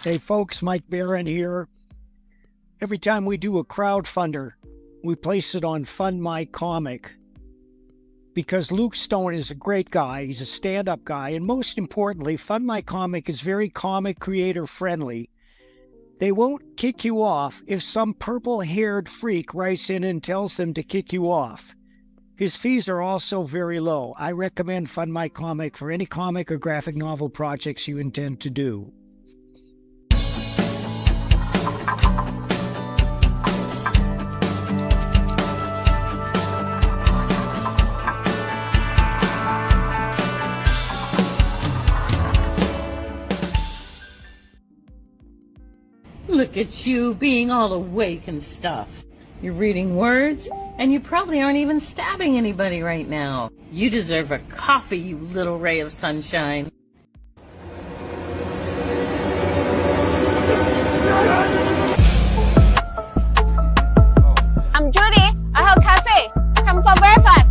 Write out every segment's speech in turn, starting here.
Hey folks, Mike Barron here. Every time we do a crowdfunder, we place it on Fund My Comic because Luke Stone is a great guy. He's a stand-up guy, and most importantly, Fund My Comic is very comic creator friendly. They won't kick you off if some purple-haired freak writes in and tells them to kick you off. His fees are also very low. I recommend Fund My Comic for any comic or graphic novel projects you intend to do. Look at you being all awake and stuff. You're reading words, and you probably aren't even stabbing anybody right now. You deserve a coffee, you little ray of sunshine. I'm Judy. I have cafe. Come for breakfast.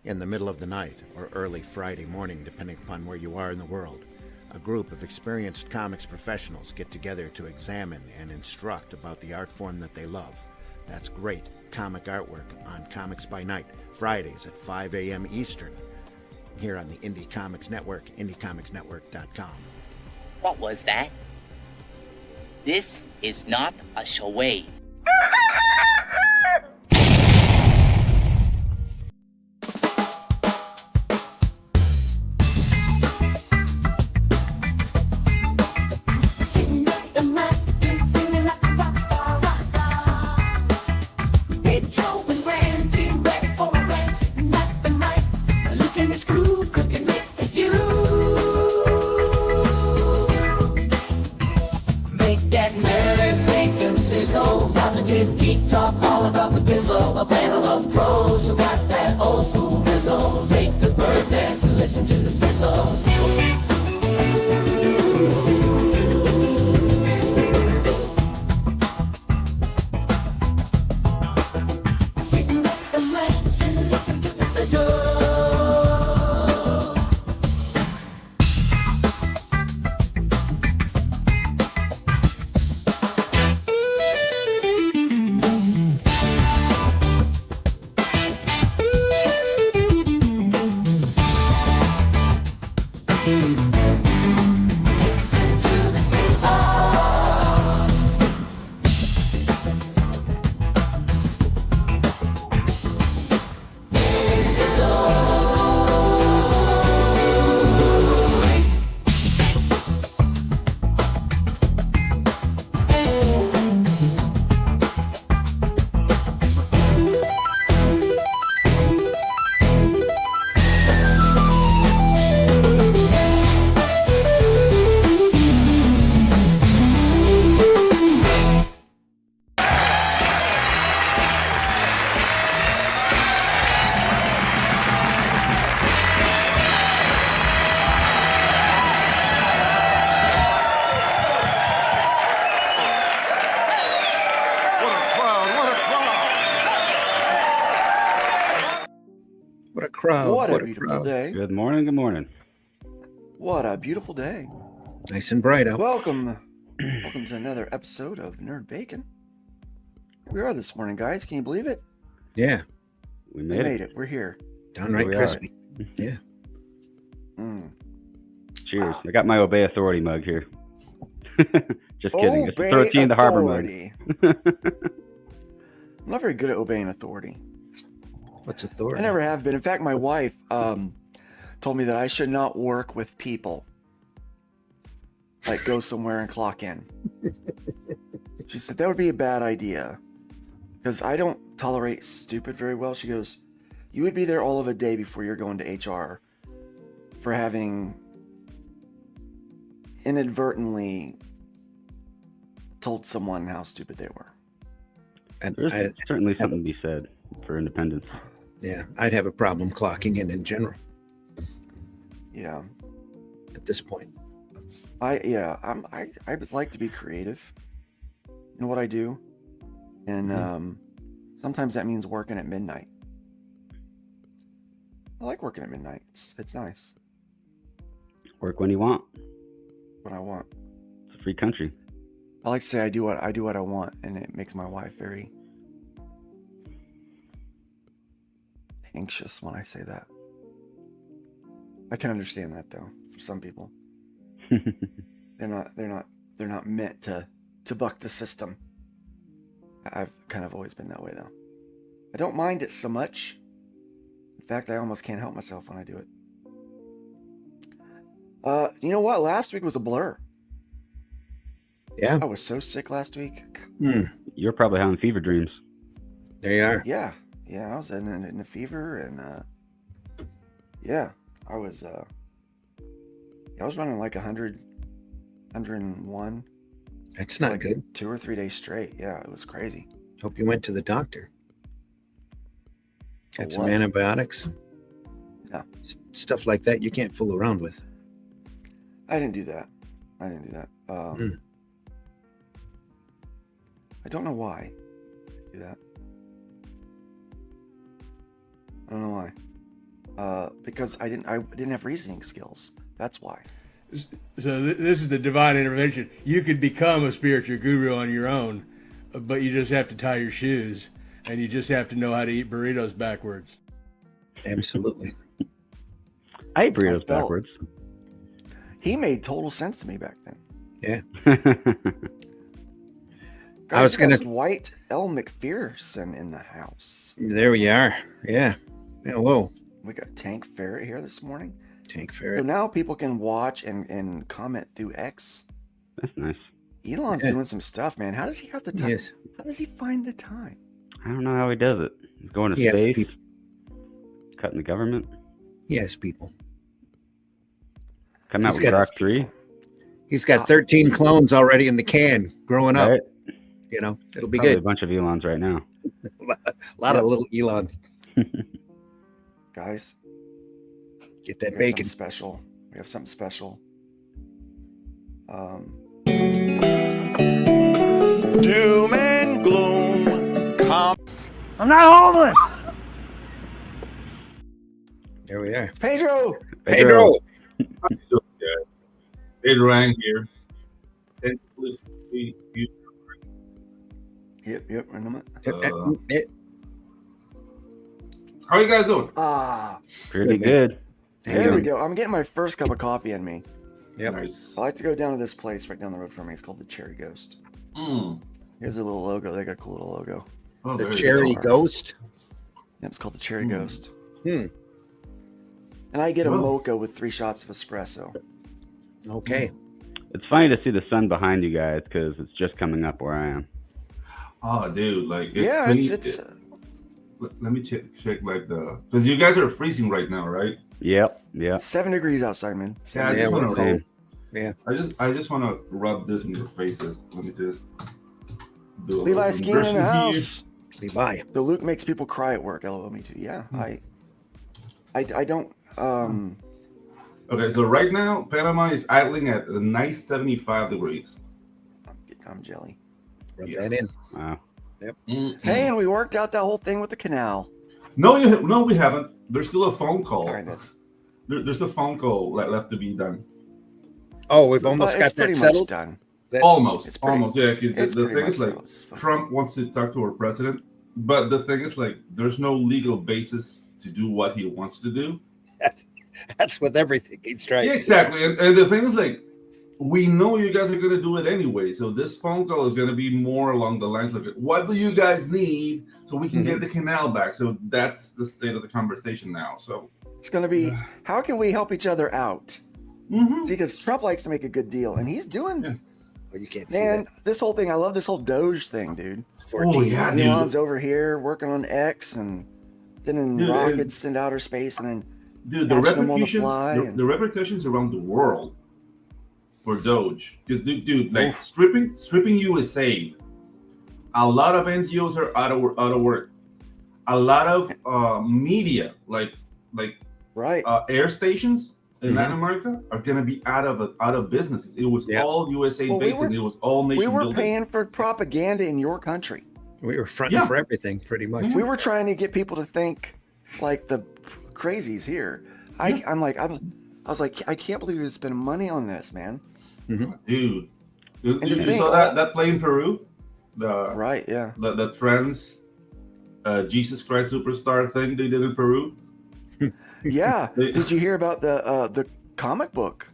In the middle of the night or early Friday morning, depending upon where you are in the world, a group of experienced comics professionals get together to examine and instruct about the art form that they love. That's great comic artwork on Comics by Night, Fridays at 5 a.m. Eastern, here on the Indie Comics Network, indiecomicsnetwork.com. What was that? This is not a charade. Geek talk all about the bizzle. A panel of pros who got that old school bizzle. Make the bird dance and listen to the sizzle. Sitting back and relax and listen to the sizzle. What a beautiful day. Good morning, good morning. What a beautiful day. Nice and bright out. Welcome to another episode of Nerd Bacon. Here we are this morning, guys. Can you believe it? Yeah. We We made made it. it. We're here. Downright We are. crispy. Yeah. Cheers. I got my Obey Authority mug here. Just kidding. It's the Obey 13 the Harbor mug. authority. I'm not very good at obeying authority. What's authority? I never have been. In fact, my wife told me that I should not work with people. Like go somewhere and clock in. She said that would be a bad idea. Because I don't tolerate stupid very well. She goes, you would be there all of a day before you're going to HR for having inadvertently told someone how stupid they were. And There's certainly something to be said for independence. yeah, I'd have a problem clocking in general Yeah. at this point. I would like to be creative in what I do. And sometimes that means working at midnight. I like working at midnight. It's nice. Work when you want. What I want. It's a free country. I like to say I do what I want, and it makes my wife very anxious when I say that. I can understand that though. For some people, they're not meant to buck the system. I've kind of always been that way though. I don't mind it so much. In fact, I almost can't help myself when I do it. You know what? Last week was a blur. Yeah. I was so sick last week. You're probably having fever dreams. There you are. Yeah, I was in a fever, and I was running like 100, 101. That's not like good. 2 or 3 days straight. Yeah, it was crazy. Hope you went to the doctor. For Got some what? antibiotics. No. Stuff like that you can't fool around with. I didn't do that. I don't know why I do that. I don't know why. Because I didn't have reasoning skills. That's why. So this is the divine intervention. You could become a spiritual guru on your own, but you just have to tie your shoes, and you just have to know how to eat burritos backwards. Absolutely. I eat burritos I felt- backwards. He made total sense to me back then. Yeah. Guys, I was we got gonna- Dwight L. McPherson in the house. There we are. Yeah. Hello, We got Tank Ferret here this morning. Tank So Ferret. now people can watch and comment through X. That's nice. Elon's Yeah. doing some stuff, man. How does he have the time? Yes. How does he find the time? I don't know how he does it. He's going to He has space, people. cutting the government, Yes, people. coming out He's with got- Rock 3. He's got 13 clones already in the can growing up. Right? You know, it'll be Probably a good. bunch of Elons right now. A lot of little Elons. Guys, Get that we have bacon. something special. We have something special. Doom and gloom. I'm not homeless. There we are. It's Pedro. Pedro. Pedro Rang here. Yep. Remember? How you guys doing? Pretty good. There we go. I'm getting my first cup of coffee in me. Yep. Nice. I like to go down to this place right down the road from me. It's called the Cherry Ghost. Here's a little logo. They got a cool little logo. Oh, The very Cherry good. Ghost. Yep, it's called the Cherry Ghost. Hmm. And I get a Well. mocha with 3 shots of espresso. Okay. It's funny to see the sun behind you guys because it's just coming up where I am. Oh, dude, like Yeah, it's let me check like because you guys are freezing right now, right? Yep. 7 degrees outside, man. Yeah, I Yeah, just we're want to cold. Yeah. I just want to rub this in your faces. Let me just do a Levi little Skiing in the immersion here. house. Levi. The Luke makes people cry at work. LOL, me too. Yeah, I don't. Okay, so right now Panama is idling at a nice 75 degrees. I'm jelly. Rub Yeah. that in. Wow. Hey, and we worked out that whole thing with the canal. No, we haven't. There's still a phone call. Kind of. There's a phone call left to be done. Oh, we've almost But got it's that pretty settled. much done. Almost, It's pretty- almost, yeah. Because It's the pretty thing much is, like, settled. It's fine. Trump wants to talk to our president, but the thing is, like, there's no legal basis to do what he wants to do. That's with everything he's trying. Yeah, to exactly. And the thing is, like, we know you guys are going to do it anyway. So this phone call is going to be more along the lines of, what do you guys need so we can get the canal back? So that's the state of the conversation now. So It's going to be, how can we help each other out? See, because Trump likes to make a good deal, and he's doing. Yeah. Oh, you can't see Man, that. this whole thing, I love this whole Doge thing, dude. 14. Oh, yeah, Elon's dude. over here working on X and sending Dude, rockets into outer space, and then dude, the catching them on the repercussions, fly. the repercussions around the world for Doge. Because, dude, like stripping USA, a lot of NGOs are out of work. A lot of media, like right, air stations in Latin America are going to be out of businesses. It was all USA based, and it was all nation We were building. paying for propaganda in your country. We were fronting for everything, pretty much. We were trying to get people to think like the crazies here. I was like, I can't believe you're spending money on this, man. Dude, you think saw that play in Peru? The trans Jesus Christ Superstar thing they did in Peru. Yeah. Did you hear about the comic book?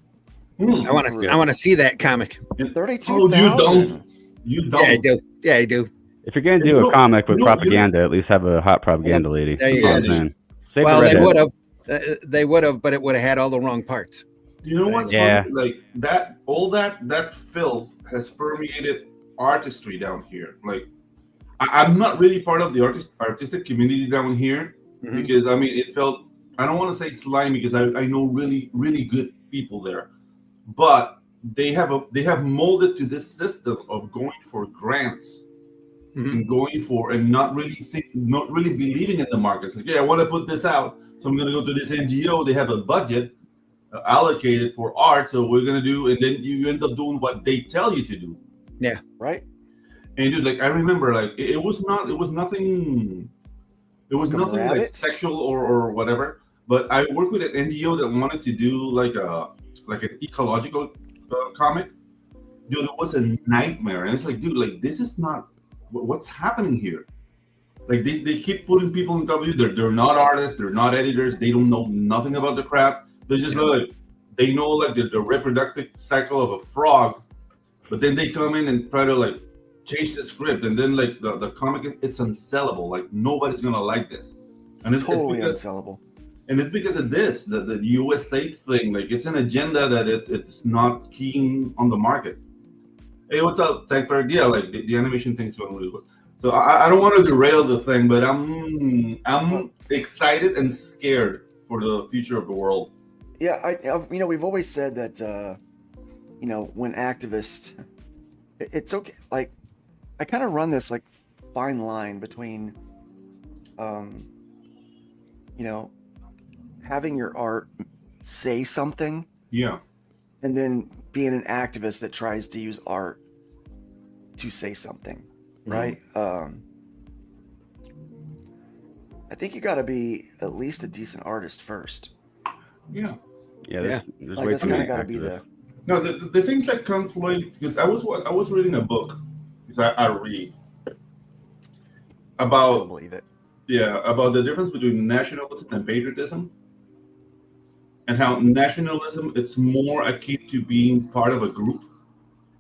I want to see that comic. 32,000. You don't. Yeah, I do. Yeah, I do. If you're gonna do a comic with propaganda, at least have a hot propaganda lady. There you That's go. what I'm saying. Save Well, the they redhead. would have. They would have, but it would have had all the wrong parts. You know what's funny? Like that filth has permeated artistry down here. Like I'm not really part of the artistic community down here because I mean it felt, I don't want to say slimy because I know really really good people there, but they have molded to this system of going for grants and going for and not really believing in the markets. Like, yeah, I want to put this out, so I'm going to go to this NGO. They have a budget allocated for art, so we're going to do, and then you end up doing what they tell you to do. Yeah, right. And dude, like I remember, like it was nothing like sexual or whatever. But I worked with an NGO that wanted to do like an ecological comic. Dude, it was a nightmare, and it's like, dude, like this is not what's happening here. Like they keep putting people in W. They're not artists, they're not editors, they don't know nothing about the crap. They just like they know like the reproductive cycle of a frog, but then they come in and try to like change the script, and then like the comic, it's unsellable. Like nobody's gonna like this, and it's totally because, unsellable. And it's because of this, the USA thing. Like it's an agenda that it's not keen on the market. Hey, what's up? Thanks for the idea. Like the animation thing's going really good. So I don't want to derail the thing, but I'm excited and scared for the future of the world. Yeah, we've always said that, when activists, it's okay. Like, I kind of run this like fine line between, having your art say something, and then being an activist that tries to use art to say something, right? I think you got to be at least a decent artist first. Yeah. There's Like way that's too kind many of got to be activists. the. No, the things that conflict, because I was reading a book, because I read about, I don't believe it. Yeah, about the difference between nationalism and patriotism, and how nationalism, it's more akin to being part of a group,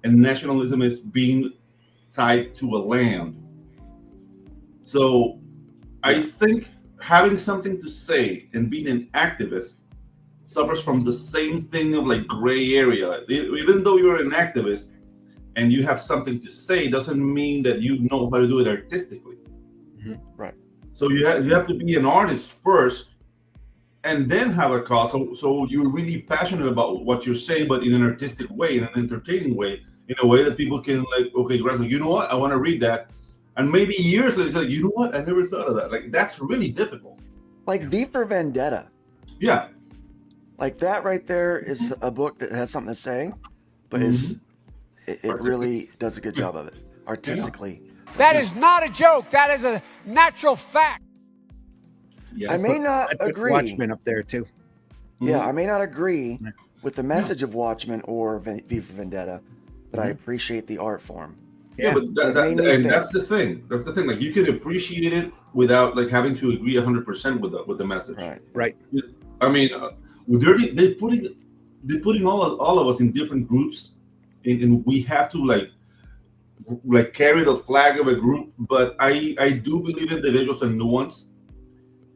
and nationalism is being tied to a land. So I think having something to say and being an activist suffers from the same thing of like gray area. Even though you're an activist and you have something to say, doesn't mean that you know how to do it artistically. Right. So you have to be an artist first, and then have a cause. So you're really passionate about what you're saying, but in an artistic way, in an entertaining way, in a way that people can like, okay, like, you know what, I want to read that, and maybe years later, it's like, you know what, I never thought of that. Like that's really difficult. Like V for Vendetta. Yeah. Like that right there is a book that has something to say, but it really does a good job of it artistically. That is not a joke. That is a natural fact. I may not agree. Watchmen up there too. Yeah, I may not agree with the message of Watchmen or V for Vendetta, but I appreciate the art form. Yeah, but that's the thing. That's the thing. Like you can appreciate it without like having to agree 100% with the message. Right. I mean, they're putting all of us in different groups, and we have to like carry the flag of a group. But I do believe individuals are nuanced,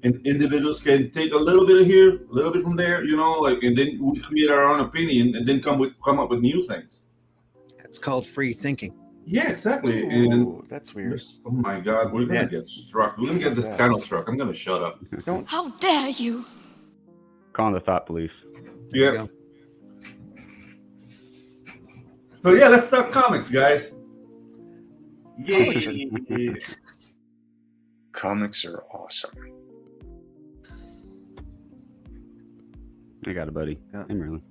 and individuals can take a little bit of here, a little bit from there, and then we create our own opinion, and then come up with new things. It's called free thinking. Yeah, exactly. Ooh, and that's weird. Oh my God, we're gonna get struck. We're gonna get this panel struck. I'm gonna shut up. Don't. How dare you? calling the thought police. Yeah. So yeah, let's talk comics, guys. Yay! Comics are awesome. I got it, buddy. Yeah. I'm really.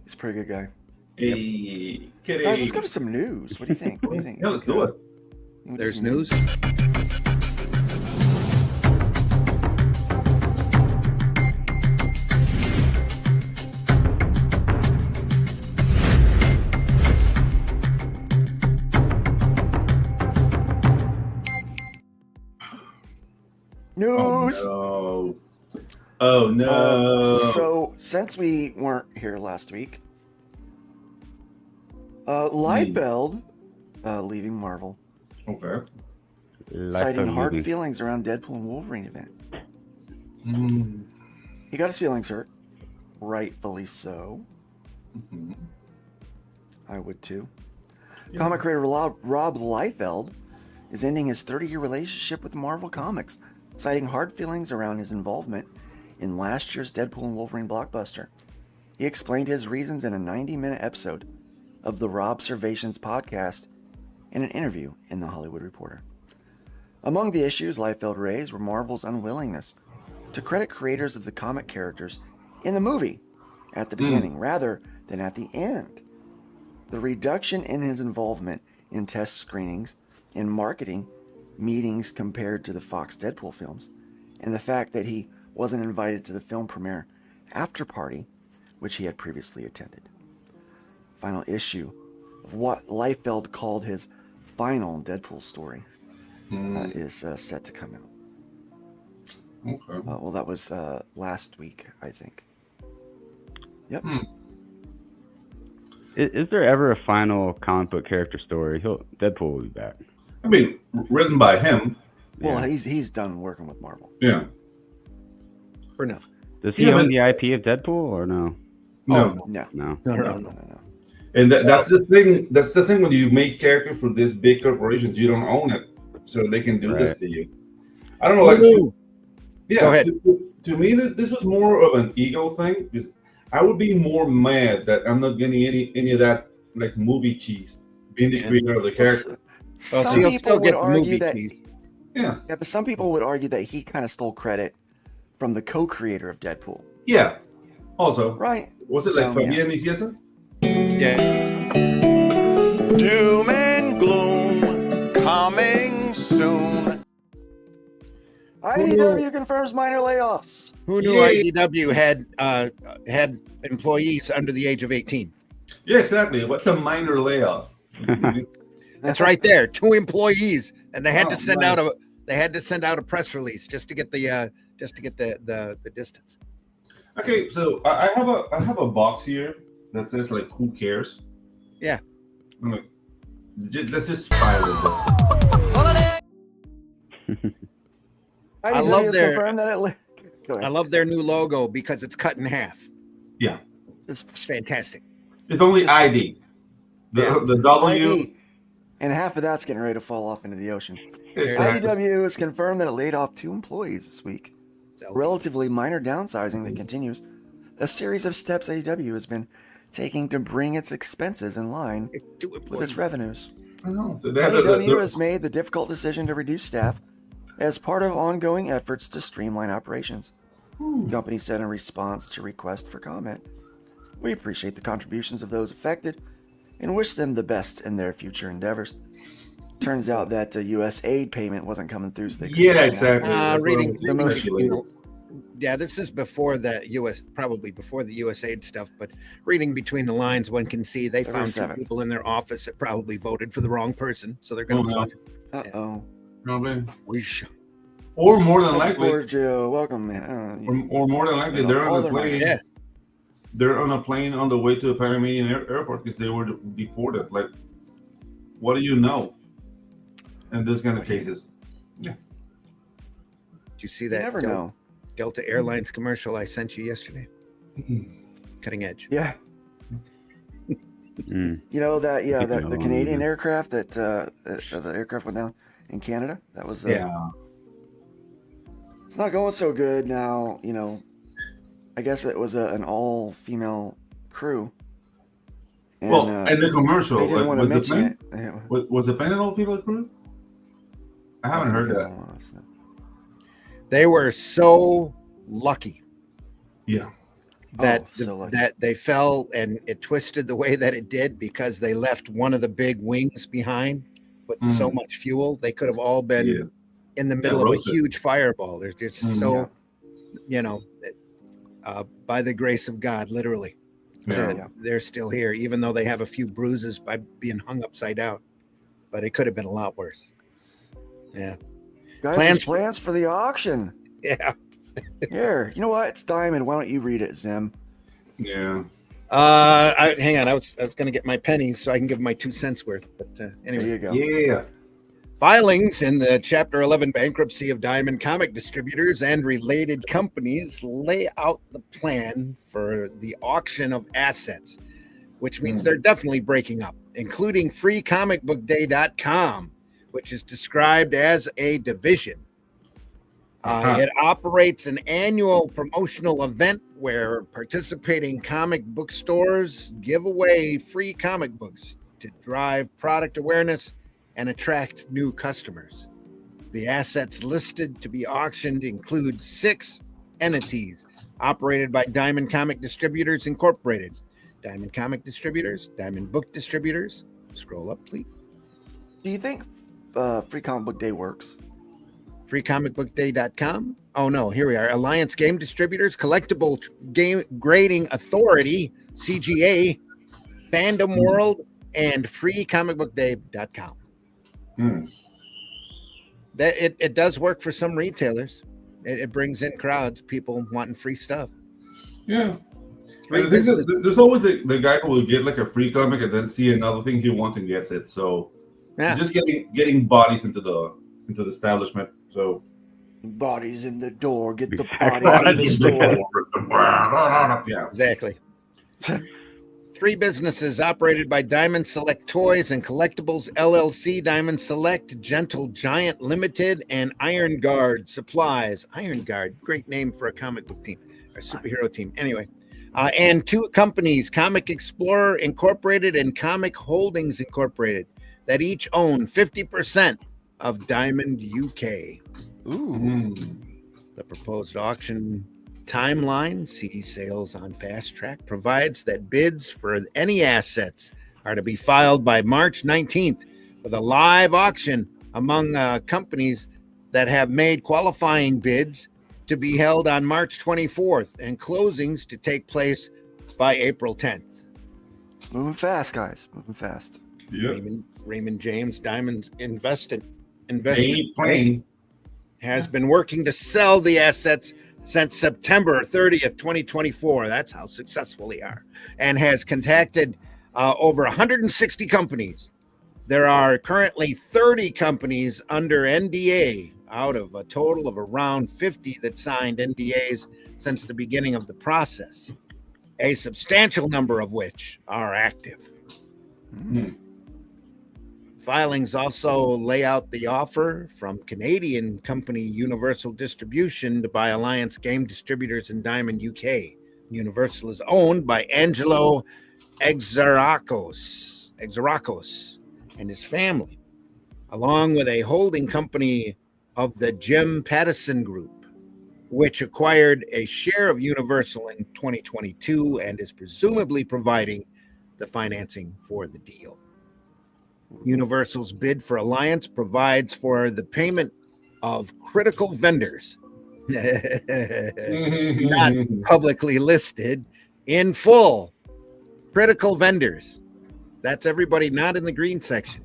He's a pretty good guy. Hey, kitty. Guys, let's go to some news. What do you think? What do you think? Yeah, let's do it. There's news. News. Oh no. So since we weren't here last week, Liefeld leaving Marvel. Okay. Citing hard feelings around Deadpool and Wolverine event. He got his feelings hurt. Rightfully so. Mm-hmm. I would too. Yeah. Comic creator Rob Liefeld is ending his 30-year relationship with Marvel Comics, citing hard feelings around his involvement in last year's Deadpool and Wolverine blockbuster. He explained his reasons in a 90-minute episode of the Robservations podcast in an interview in The Hollywood Reporter. Among the issues Liefeld raised were Marvel's unwillingness to credit creators of the comic characters in the movie at the beginning rather than at the end. The reduction in his involvement in test screenings and marketing meetings compared to the Fox Deadpool films, and the fact that he wasn't invited to the film premiere after party, which he had previously attended. Final issue of what Liefeld called his final Deadpool story is set to come out. Okay. Well, that was last week, I think. Yep. Is there ever a final comic book character story? Deadpool will be back. I mean, written by him. Well, he's done working with Marvel. Yeah. For now. Does he own the IP of Deadpool or no? No. No. And that's the thing. That's the thing when you make characters for these big corporations, you don't own it, so they can do this to you. I don't know. Like, yeah. Go ahead. To me, this was more of an ego thing because I would be more mad that I'm not getting any of that like movie cheese being the creator of the character. Some people would argue that. Yeah, but some people would argue that he kind of stole credit from the co-creator of Deadpool. Yeah. Also, right? Was it like Fabian Nicieza? Yeah. Doom and gloom coming soon. IDW confirms minor layoffs. Who knew IDW had employees under the age of 18? Yeah, exactly. What's a minor layoff? That's right there. 2 employees, and they had to send out a press release just to get the distance. Okay, so I have a box here that says like "Who cares?" Yeah. I'm like, let's just file it. I love their new logo because it's cut in half. Yeah, it's fantastic. It's only ID. The W. ID. And half of that's getting ready to fall off into the ocean. Exactly. IDW has confirmed that it laid off 2 employees this week. Relatively minor downsizing that continues a series of steps IDW has been taking to bring its expenses in line with its revenues. So IDW has made the difficult decision to reduce staff as part of ongoing efforts to streamline operations. The company said in response to request for comment, "We appreciate the contributions of those affected and wish them the best in their future endeavors." Turns out that U.S. aid payment wasn't coming through. So exactly. This is before the U.S. probably before the U.S. aid stuff, but reading between the lines, one can see they found 2 people in their office that probably voted for the wrong person, so they're going to fight. Probably. Or more than likely, welcome, man. Or more than likely, they're on a plane. Yeah. They're on a plane on the way to the Panamanian airport because they were deported. Like, what do you know? In those kind of cases, yeah. Did you see that Delta Airlines commercial I sent you yesterday? Cutting edge. Yeah. You know that? Yeah, the Canadian aircraft that the aircraft went down in Canada. That was It's not going so good now. You know, I guess it was an all-female crew. And, and the commercial, they didn't want to mention it. Was it playing an all-female crew? I haven't heard that. They were so lucky. Yeah. That that they fell and it twisted the way that it did because they left one of the big wings behind with so much fuel. They could have all been in the middle of a huge fireball. They're just so, by the grace of God, literally, they're still here, even though they have a few bruises by being hung upside down. But it could have been a lot worse. Yeah. Guys, plans for the auction. Yeah. Here, you know what? It's Diamond. Why don't you read it, Zim? Yeah. Hang on. I was going to get my pennies so I can give my 2 cents worth. But anyway. There you go. Yeah. Filings in the Chapter 11 bankruptcy of Diamond Comic Distributors and related companies lay out the plan for the auction of assets, which means they're definitely breaking up, including FreeComicBookDay.com, which is described as a division. It operates an annual promotional event where participating comic book stores give away free comic books to drive product awareness and attract new customers. The assets listed to be auctioned include 6 entities operated by Diamond Comic Distributors Incorporated. Diamond Comic Distributors, Diamond Book Distributors. Scroll up, please. Do you think Free Comic Book Day works? FreeComicBookDay.com. Oh no, here we are. Alliance Game Distributors, Collectible Game Grading Authority, CGA, Fandom World, and FreeComicBookDay.com. That it does work for some retailers. It brings in crowds, people wanting free stuff. Yeah. I think there's always the guy who will get like a free comic and then see another thing he wants and gets it. So just getting bodies into the establishment. So bodies in the door, get the bodies in the store. Yeah, exactly. 3 businesses operated by Diamond Select Toys and Collectibles LLC, Diamond Select, Gentle Giant Limited, and Iron Guard Supplies. Iron Guard, great name for a comic book team or superhero team. Anyway, and 2 companies, Comic Explorer Incorporated and Comic Holdings Incorporated, that each own 50% of Diamond UK. Ooh. The proposed auction timeline, CD sales on Fast Track, provides that bids for any assets are to be filed by March 19th with a live auction among companies that have made qualifying bids to be held on March 24th and closings to take place by April 10th. It's moving fast, guys. Moving fast. Yeah. Raymond James Diamond Investment has been working to sell the assets since September 30th, 2024. That's how successful they are. And has contacted over 160 companies. There are currently 30 companies under NDA out of a total of around 50 that signed NDAs since the beginning of the process, a substantial number of which are active. Filings also lay out the offer from Canadian company Universal Distribution to buy Alliance Game Distributors in Diamond UK. Universal is owned by Angelo Exarchos and his family, along with a holding company of the Jim Pattison Group, which acquired a share of Universal in 2022 and is presumably providing the financing for the deal. Universal's bid for Alliance provides for the payment of critical vendors, not publicly listed, in full. Critical vendors. That's everybody not in the green section.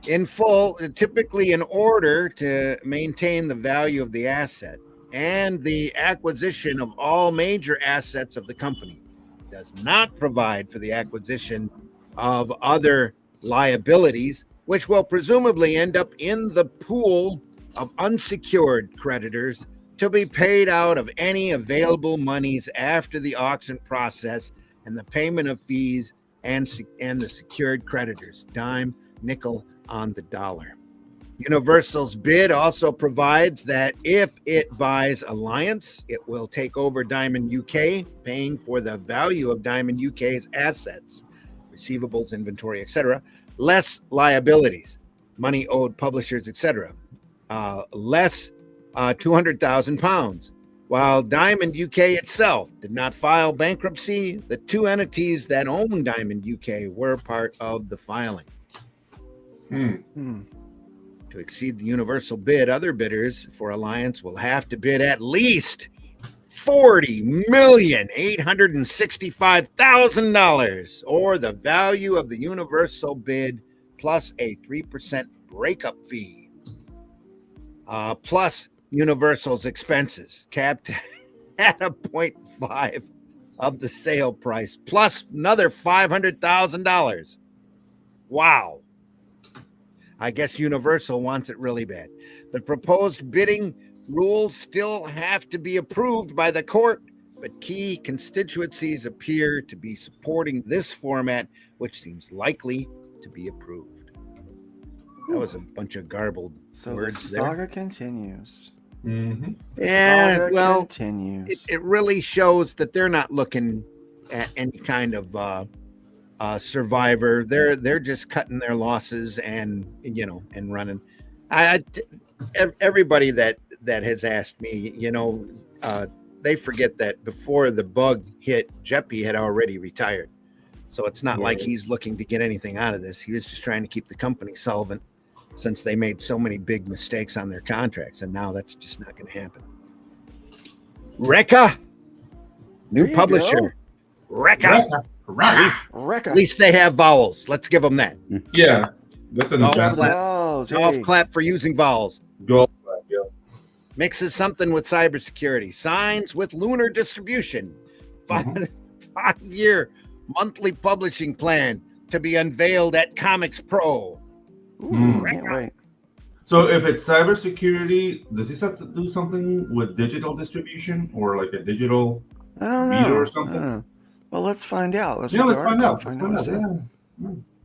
In full, typically in order to maintain the value of the asset and the acquisition of all major assets of the company. Does not provide for the acquisition of other liabilities, which will presumably end up in the pool of unsecured creditors to be paid out of any available monies after the auction process and the payment of fees and the secured creditors, dime, nickel on the dollar. Universal's bid also provides that if it buys Alliance, it will take over Diamond UK, paying for the value of Diamond UK's assets, receivables, inventory, etc., less liabilities, money owed publishers, etc., less £200,000. While Diamond UK itself did not file bankruptcy, the two entities that own Diamond UK were part of the filing. To exceed the Universal bid, other bidders for Alliance will have to bid at least $40,865,000, or the value of the Universal bid plus a 3% breakup fee, plus Universal's expenses, capped at a 0.5 of the sale price, plus another $500,000. Wow. I guess Universal wants it really bad. The proposed bidding rules still have to be approved by the court, but key constituencies appear to be supporting this format, which seems likely to be approved. That was a bunch of garbled words. The saga continues. Yeah, well, continues. It really shows that they're not looking at any kind of survivor. They're just cutting their losses and running. Everybody that has asked me, they forget that before the bug hit, Jeppy had already retired. So it's not like he's looking to get anything out of this. He was just trying to keep the company solvent, since they made so many big mistakes on their contracts, and now that's just not going to happen. Rekka, new publisher. Rekka. Rekka. At least they have vowels. Let's give them that. Yeah, that's an Golf clap for using vowels. Golf clap, yeah. Mixes something with cybersecurity. Signs with Lunar Distribution. 5-year monthly publishing plan to be unveiled at Comics Pro. Can't wait. So if it's cybersecurity, does this have to do something with digital distribution or like a digital I don't know. meter or something? Well, let's find out. Let's find out.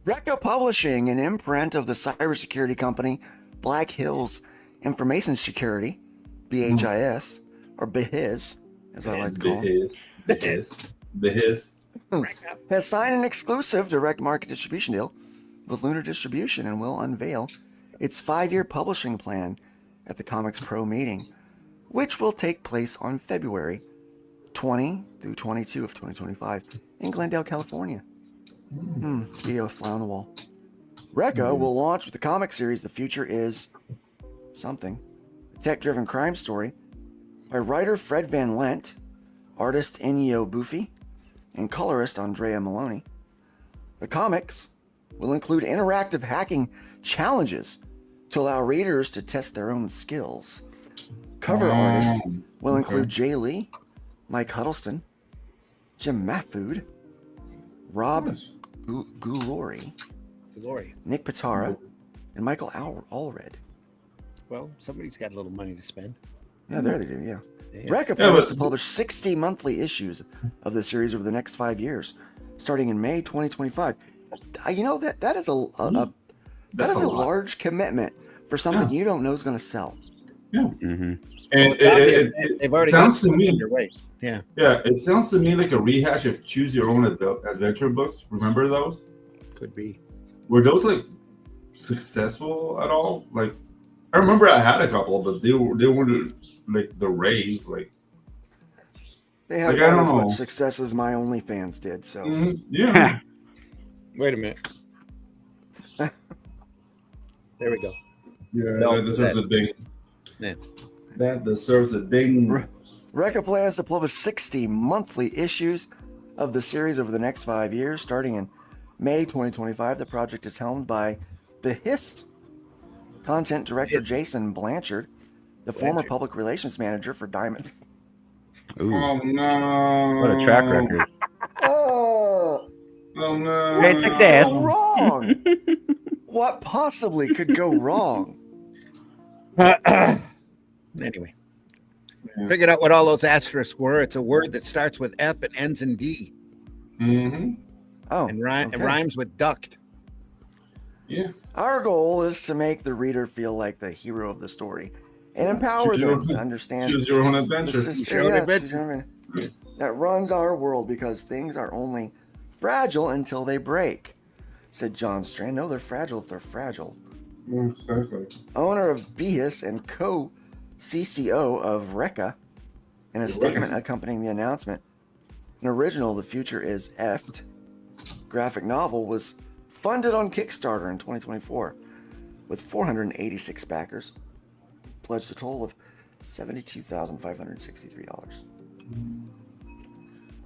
Rekka Publishing, an imprint of the cybersecurity company Black Hills Information Security, BHIS, or BHIS, as I like to call it. BHIS. Has signed an exclusive direct market distribution deal with Lunar Distribution and will unveil its 5-year publishing plan at the Comics Pro meeting, which will take place on February 20 through 22 of 2025 in Glendale, California. To be a fly on the wall. Rekka will launch with the comic series The Future Is Something, a tech-driven crime story by writer Fred Van Lent, artist Ennio Buffi, and colorist Andrea Maloney. The comics will include interactive hacking challenges to allow readers to test their own skills. Cover artists will include Jay Lee, Mike Huddleston, Jim Mahfood, Rob Gulori, Nick Pitara, and Michael Allred. Well, somebody's got a little money to spend. Yeah, there they do, yeah. Rekka plans to publish 60 monthly issues of the series over the next 5 years, starting in May 2025. That is a large commitment for something you don't know is going to sell. Yeah. And It they've already sounds got to me underway. Yeah. Yeah, it sounds to me like a rehash of Choose Your Own Adventure books. Remember those? Could be. Were those like successful at all? Like, I remember I had a couple, but they weren't like the rave. Like, they have not as much success as my OnlyFans did. So yeah. Wait a minute. There we go. Yeah, No, that deserves a ding. Yeah. That deserves a ding. Rekka plans to publish 60 monthly issues of the series over the next 5 years, starting in May 2025. The project is helmed by the HIST content director Jason Blanchard, the former public relations manager for Diamond. Ooh. Oh no! What a track record. Oh no! Hey, take that. Go wrong. What possibly could go wrong? Anyway, figured out what all those asterisks were. It's a word that starts with F and ends in D. Mm-hmm. Oh, and rhymes with duct. Yeah. Our goal is to make the reader feel like the hero of the story and empower Choose your them own- to understand choose your own the adventure. system Choose your own adventure. choose your own adventure that runs our world, because things are only fragile until they break, said John Strand. No, they're fragile if they're fragile. Exactly. Owner of Beas and co-CCO of Rekka, in a statement accompanying the announcement, an original The Future is Effed graphic novel was funded on Kickstarter in 2024 with 486 backers, pledged a total of $72,563.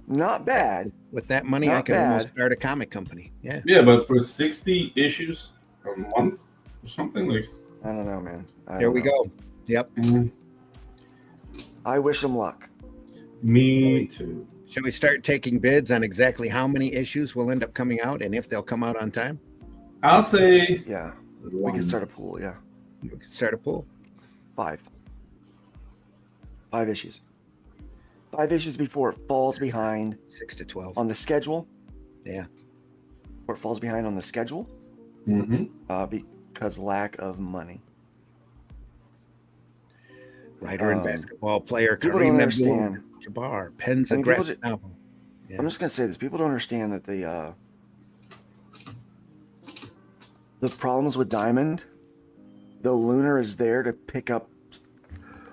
Not bad. With that money, Not I can bad. almost start a comic company. Yeah. Yeah, but for 60 issues a month or something like. I don't know, man. There we go. Yep. I wish them luck. Me too. Shall we start taking bids on exactly how many issues will end up coming out and if they'll come out on time? I'll say. Yeah. We can start a pool, yeah. We can start a pool. 5 issues. 5 issues before it falls behind 6 to 12 on the schedule. Yeah. Or it falls behind on the schedule. Because lack of money. Writer and basketball player People Kareem don't understand. Abdul-Jabbar pens I a mean, people graphic novel. Yeah. I'm just gonna say this: people don't understand that the problems with Diamond. The Lunar is there to pick up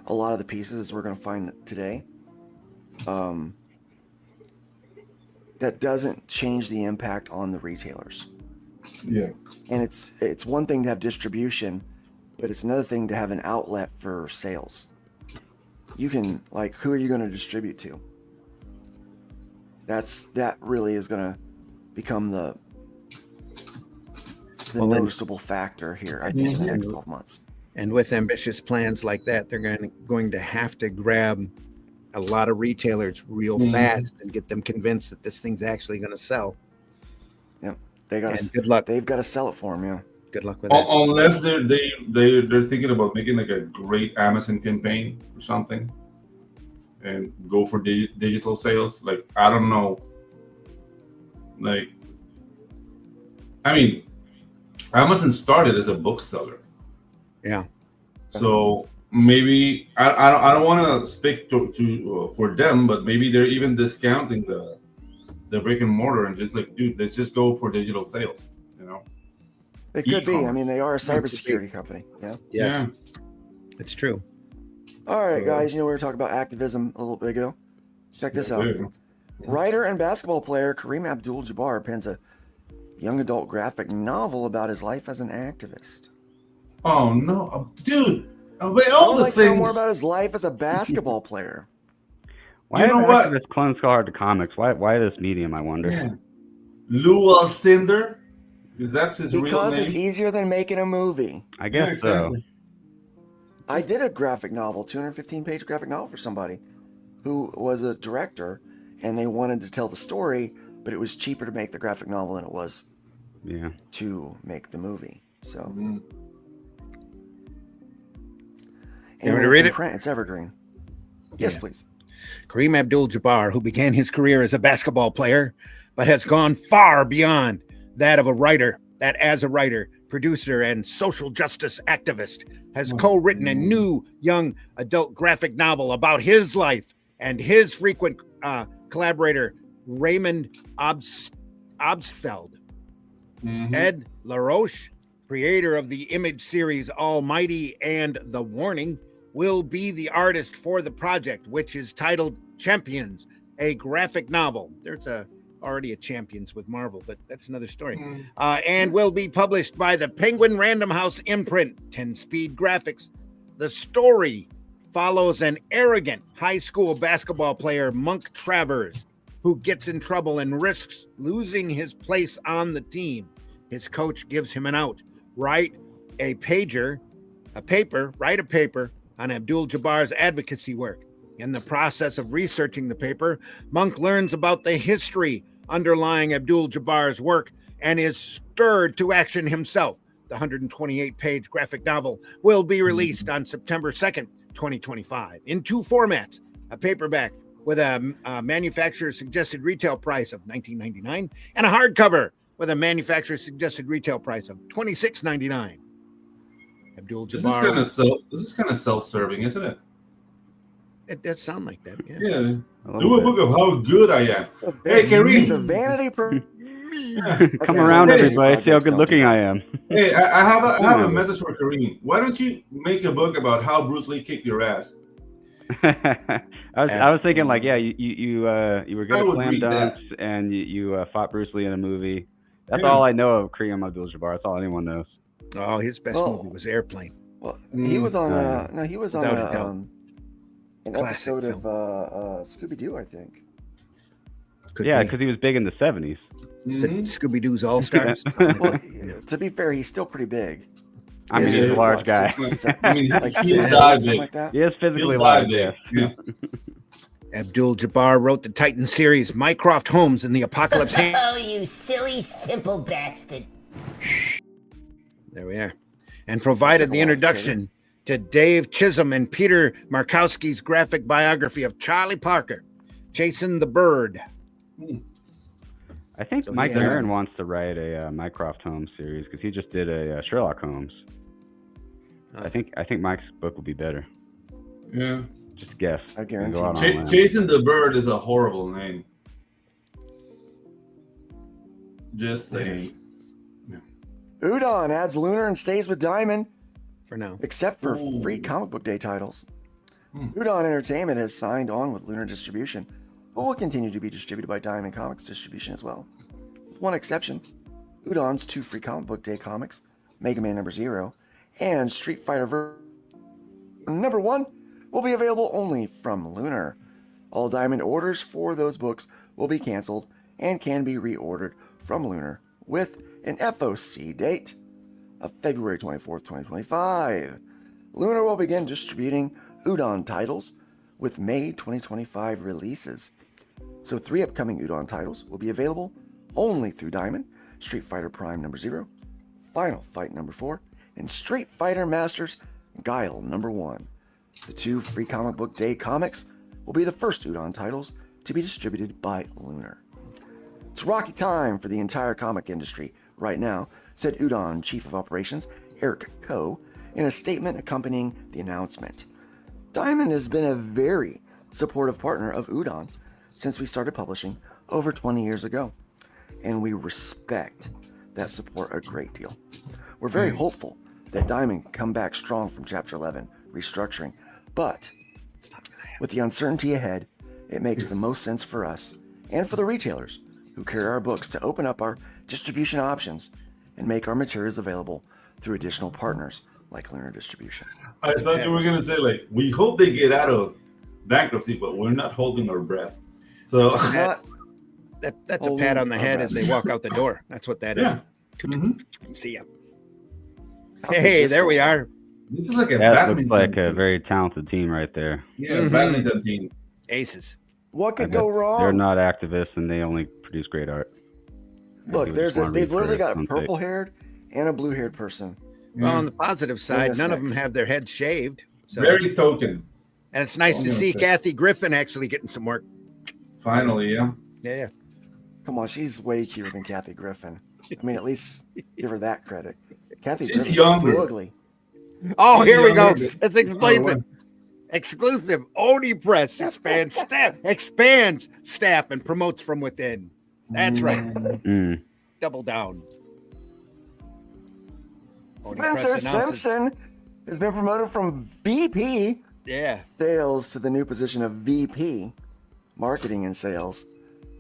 a lot of the pieces, as we're gonna find today. That doesn't change the impact on the retailers. Yeah. And it's one thing to have distribution, but it's another thing to have an outlet for sales. You can, like, who are you going to distribute to? That really is going to become the noticeable factor here, I think, in the next 12 months. And with ambitious plans like that, they're going to have to grab a lot of retailers real fast and get them convinced that this thing's actually going to sell. Yeah, they got. Good luck. They've got to sell it for them. Yeah. Good luck with that. Unless they're thinking about making like a great Amazon campaign or something, and go for digital sales. Like, I don't know. Like, I mean, Amazon started as a bookseller. Yeah. So maybe I don't want to speak to for them, but maybe they're even discounting the brick and mortar and just like, dude, let's just go for digital sales. You know. It could be. I E-commerce. mean, they are a cybersecurity company. Yeah. Yes. It's true. All right, guys. You know, we were talking about activism a little bit ago. Check this out. Writer and basketball player Kareem Abdul-Jabbar pens a young adult graphic novel about his life as an activist. Oh no, dude! All I the would like to know things. more about his life as a basketball player. Why You know are what? activists clones so hard to comics? Why this medium, I wonder? Yeah. Lou Alcindor, because that's his real Because name. it's easier than making a movie. I guess Yeah, exactly. I did a graphic novel, 215-page graphic novel for somebody who was a director, and they wanted to tell the story, but it was cheaper to make the graphic novel than it was to make the movie. So, You want me to it's read in it? print. It's evergreen. Yes, please. Kareem Abdul-Jabbar, who began his career as a basketball player, but has gone far beyond that of a writer, that as a writer, producer, and social justice activist, has co-written a new young adult graphic novel about his life and his frequent collaborator, Raymond Obstfeld. Ed LaRoche, creator of the image series Almighty and The Warning, will be the artist for the project, which is titled Champions, a graphic novel. There's already a Champions with Marvel, but that's another story. And will be published by the Penguin Random House imprint, 10-speed graphics. The story follows an arrogant high school basketball player, Monk Travers, who gets in trouble and risks losing his place on the team. His coach gives him an out. Write a paper on Abdul-Jabbar's advocacy work. In the process of researching the paper, Monk learns about the history underlying Abdul-Jabbar's work and is stirred to action himself. The 128-page graphic novel will be released on September 2nd, 2025, in 2 formats: a paperback with a manufacturer's suggested retail price of $19.99 and a hardcover with a manufacturer's suggested retail price of $26.99. Abdul This Jabbar. is kind of self-serving, isn't it? It does sound like that. Yeah. Yeah. Do a book of how good I am. Hey, Kareem. It's a vanity Come around, everybody. See how good looking I am. Hey, I have a message for Kareem. Why don't you make a book about how Bruce Lee kicked your ass? I was thinking like, yeah, you were good I at would slam read that. dunks and you fought Bruce Lee in a movie. That's Yeah. all I know of Kareem Abdul-Jabbar. That's all anyone knows. Oh, his best movie was Airplane. Well, he was on he was on Without a doubt. an Classic episode of Scooby Doo, I think. Yeah, because he was big in the 70s. Is it Scooby Doo's All Stars? Well, to be fair, he's still pretty big. I mean, he's a large guy. Like He's 6'8", big. something like that. He is physically He'll large, die yes. Abdul Jabbar wrote the Titan series Mycroft Holmes and the Apocalypse Hand. Oh, you silly, simple bastard. There we are. And provided the introduction to Dave Chisholm and Peter Markowski's graphic biography of Charlie Parker, Chasing the Bird. I think So Mike he has- Aaron wants to write a Mycroft Holmes series because he just did a Sherlock Holmes. I think Mike's book will be better. Yeah. Just a guess. I guarantee. Go out on a limb. Chasing the Bird is a horrible name. Just saying. Udon adds Lunar and stays with Diamond for now, except for free comic book day titles. Udon Entertainment has signed on with Lunar Distribution, but will continue to be distributed by Diamond Comics Distribution as well. With one exception, Udon's 2 free comic book day comics, Mega Man #0 and Street Fighter #1, will be available only from Lunar. All Diamond orders for those books will be canceled and can be reordered from Lunar with an FOC date of February 24th, 2025. Lunar will begin distributing Udon titles with May 2025 releases. So 3 upcoming Udon titles will be available only through Diamond: Street Fighter Prime #0, Final Fight #4, and Street Fighter Masters Guile #1. The 2 free comic book day comics will be the first Udon titles to be distributed by Lunar. It's rocky time for the entire comic industry right now, said Udon Chief of Operations Eric Koh in a statement accompanying the announcement. Diamond has been a very supportive partner of Udon since we started publishing over 20 years ago, and we respect that support a great deal. We're very hopeful that Diamond can come back strong from Chapter 11 restructuring, but with the uncertainty ahead, it makes the most sense for us and for the retailers who carry our books to open up our distribution options and make our materials available through additional partners like Lunar Distribution. I thought you were going to say, like, we hope they get out of bankruptcy, but we're not holding our breath. So that's a pat on the head as they walk out the door. That's what that is. See ya. Hey, there we are. This is like a That badminton looks like a team. very talented team right there. Yeah, badminton team. Aces. What could I guess go wrong? They're not activists and they only produce great art. Look, They just wanna they've read literally for got a fun sake. purple-haired and a blue-haired person. Well, on the positive side, this none of them mix. have their heads shaved. So. Very token. And it's nice to see Kathy Griffin actually getting some work. Finally, yeah. Yeah. Come on, she's way cuter than Kathy Griffin. I mean, at least give her that credit. Kathy She's Griffin's younger. too ugly. Oh, here we go. younger. Let's explain Oh, it. Exclusive. Oni Press expands staff and promotes from within. That's right. Mm. Double down. Oni Press Spencer announces- Simpson has been promoted from VP Yeah. sales to the new position of VP marketing and sales.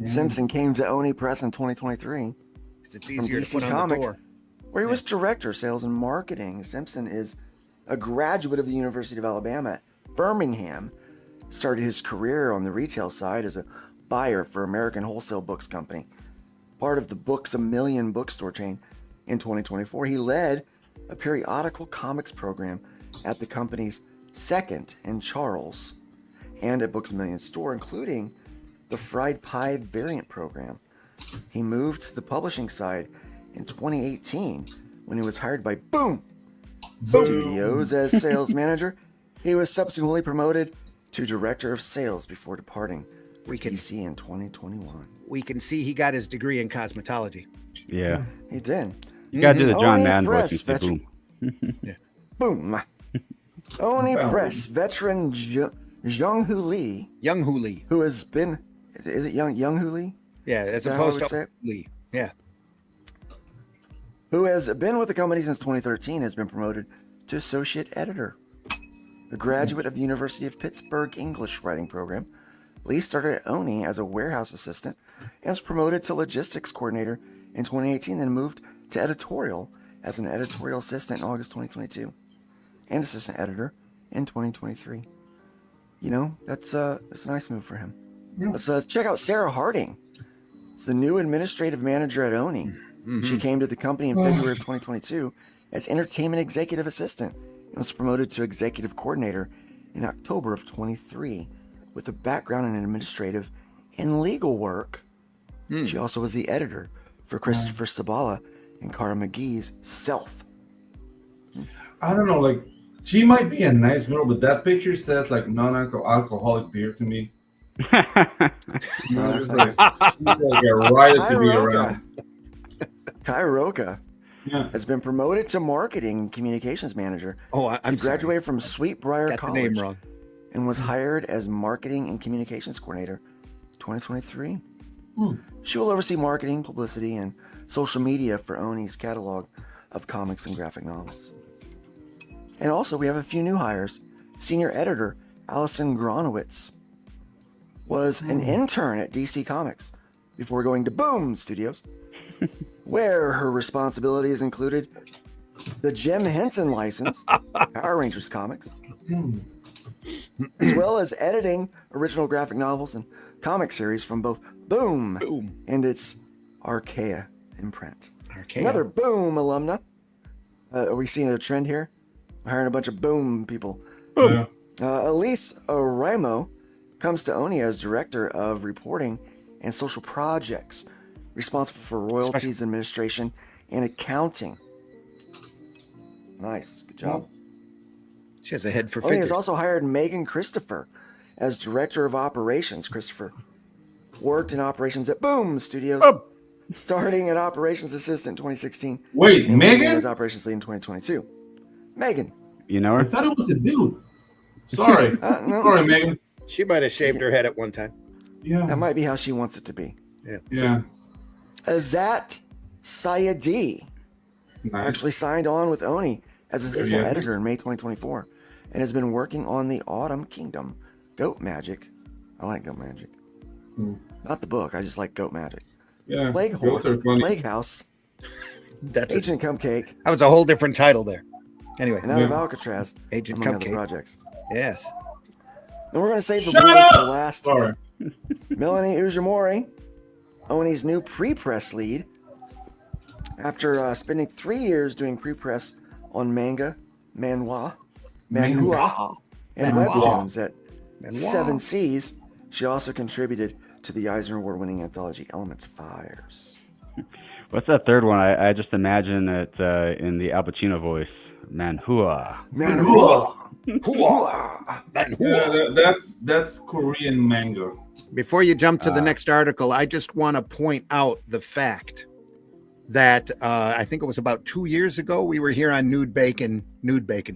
Simpson came to Oni Press in 2023 It's from easier to DC put on the Comics, door. where he was director of sales and marketing. Simpson is a graduate of the University of Alabama at Birmingham. Started his career on the retail side as a buyer for American Wholesale Books Company, part of the Books A Million bookstore chain. In 2024, he led a periodical comics program at the company's Second and Charles and at Books A Million store, including the Fried Pie variant program. He moved to the publishing side in 2018 when he was hired by Boom Studios as sales manager. He was subsequently promoted to director of sales before departing for DC in 2021. We can see he got his degree in cosmetology. Yeah. He did. You gotta do the John Oni Madden voice Press and say veteran- boom. Boom. Oni Boom. Press veteran Young Hoo Lee, who has been, is it Young Hoo Lee? Yeah, Is as that how I opposed would to say it? Lee. Yeah. Who has been with the company since 2013, has been promoted to associate editor. A graduate of the University of Pittsburgh English writing program, Lee started at Oni as a warehouse assistant and was promoted to logistics coordinator in 2018, then moved to editorial as an editorial assistant in August 2022 and assistant editor in 2023. You know, that's a nice move for him. Let's check out Sarah Harding. It's the new administrative manager at Oni. Mm-hmm. She came to the company in February of 2022 as entertainment executive assistant and was promoted to executive coordinator in October of 23 with a background in administrative and legal work. She also was the editor for Christopher Sabala and Cara McGee's Self. I don't know, like she might be a nice girl, but that picture says like non-alcoholic beer to me. You know, it's like, she's like a riot to be around. Kai Roka Yeah. has been promoted to marketing and communications manager. Oh, I'm He graduated from Sweetbriar Got the College name wrong. and was hired as marketing and communications coordinator 2023. She will oversee marketing, publicity, and social media for Oni's catalog of comics and graphic novels. And also, we have a few new hires. Senior editor Allison Gronowitz was an intern at DC Comics before going to Boom Studios, where her responsibilities included the Jim Henson license, Power Rangers comics, as well as editing original graphic novels and comic series from both Boom and its Archaea imprint. Another Boom alumna. Are we seeing a trend here? We're hiring a bunch of Boom people. Yeah. Elise Raimo comes to Oni as director of reporting and social projects, responsible for royalties administration and accounting. Nice, good job. She has a head for Oni has figures. also hired Megan Christopher as director of operations. Christopher worked in operations at Boom Studios, starting at operations assistant in 2016. Wait, and leaving Megan? as operations lead in 2022. Megan. You know I her? thought it was a dude. Sorry. No. Sorry, Megan. She might have shaved her head at one time. Yeah. That might be how she wants it to be. Yeah. Azat Sayedi Nice. actually signed on with Oni as assistant Yeah. editor in May 2024 and has been working on the Autumn Kingdom Goat Magic. I like Goat Magic. Not the book, I just like Goat Magic. Yeah. Plague Goats Horde, are funny. Plague House, That's Agent Cupcake, That was a whole different title there. Anyway, and Out of Alcatraz, Agent among other Cupcake. projects. Yes. And we're going to save the Shut boys up! for last. Sorry. Melanie Ujimori, Oni's new pre-press lead, after spending 3 years doing pre-press on manga, manhwa, and Manhwa. webtoons at Manhwa. 7 Seas. She also contributed to the Eisner Award-winning anthology Elements Fires. What's that third one? I just imagine it in the Al Pacino voice. Manhua. Manhwa. Yeah, that's Korean manga. Before you jump to the next article, I just want to point out the fact that I think it was about 2 years ago we were here on Nude Bacon.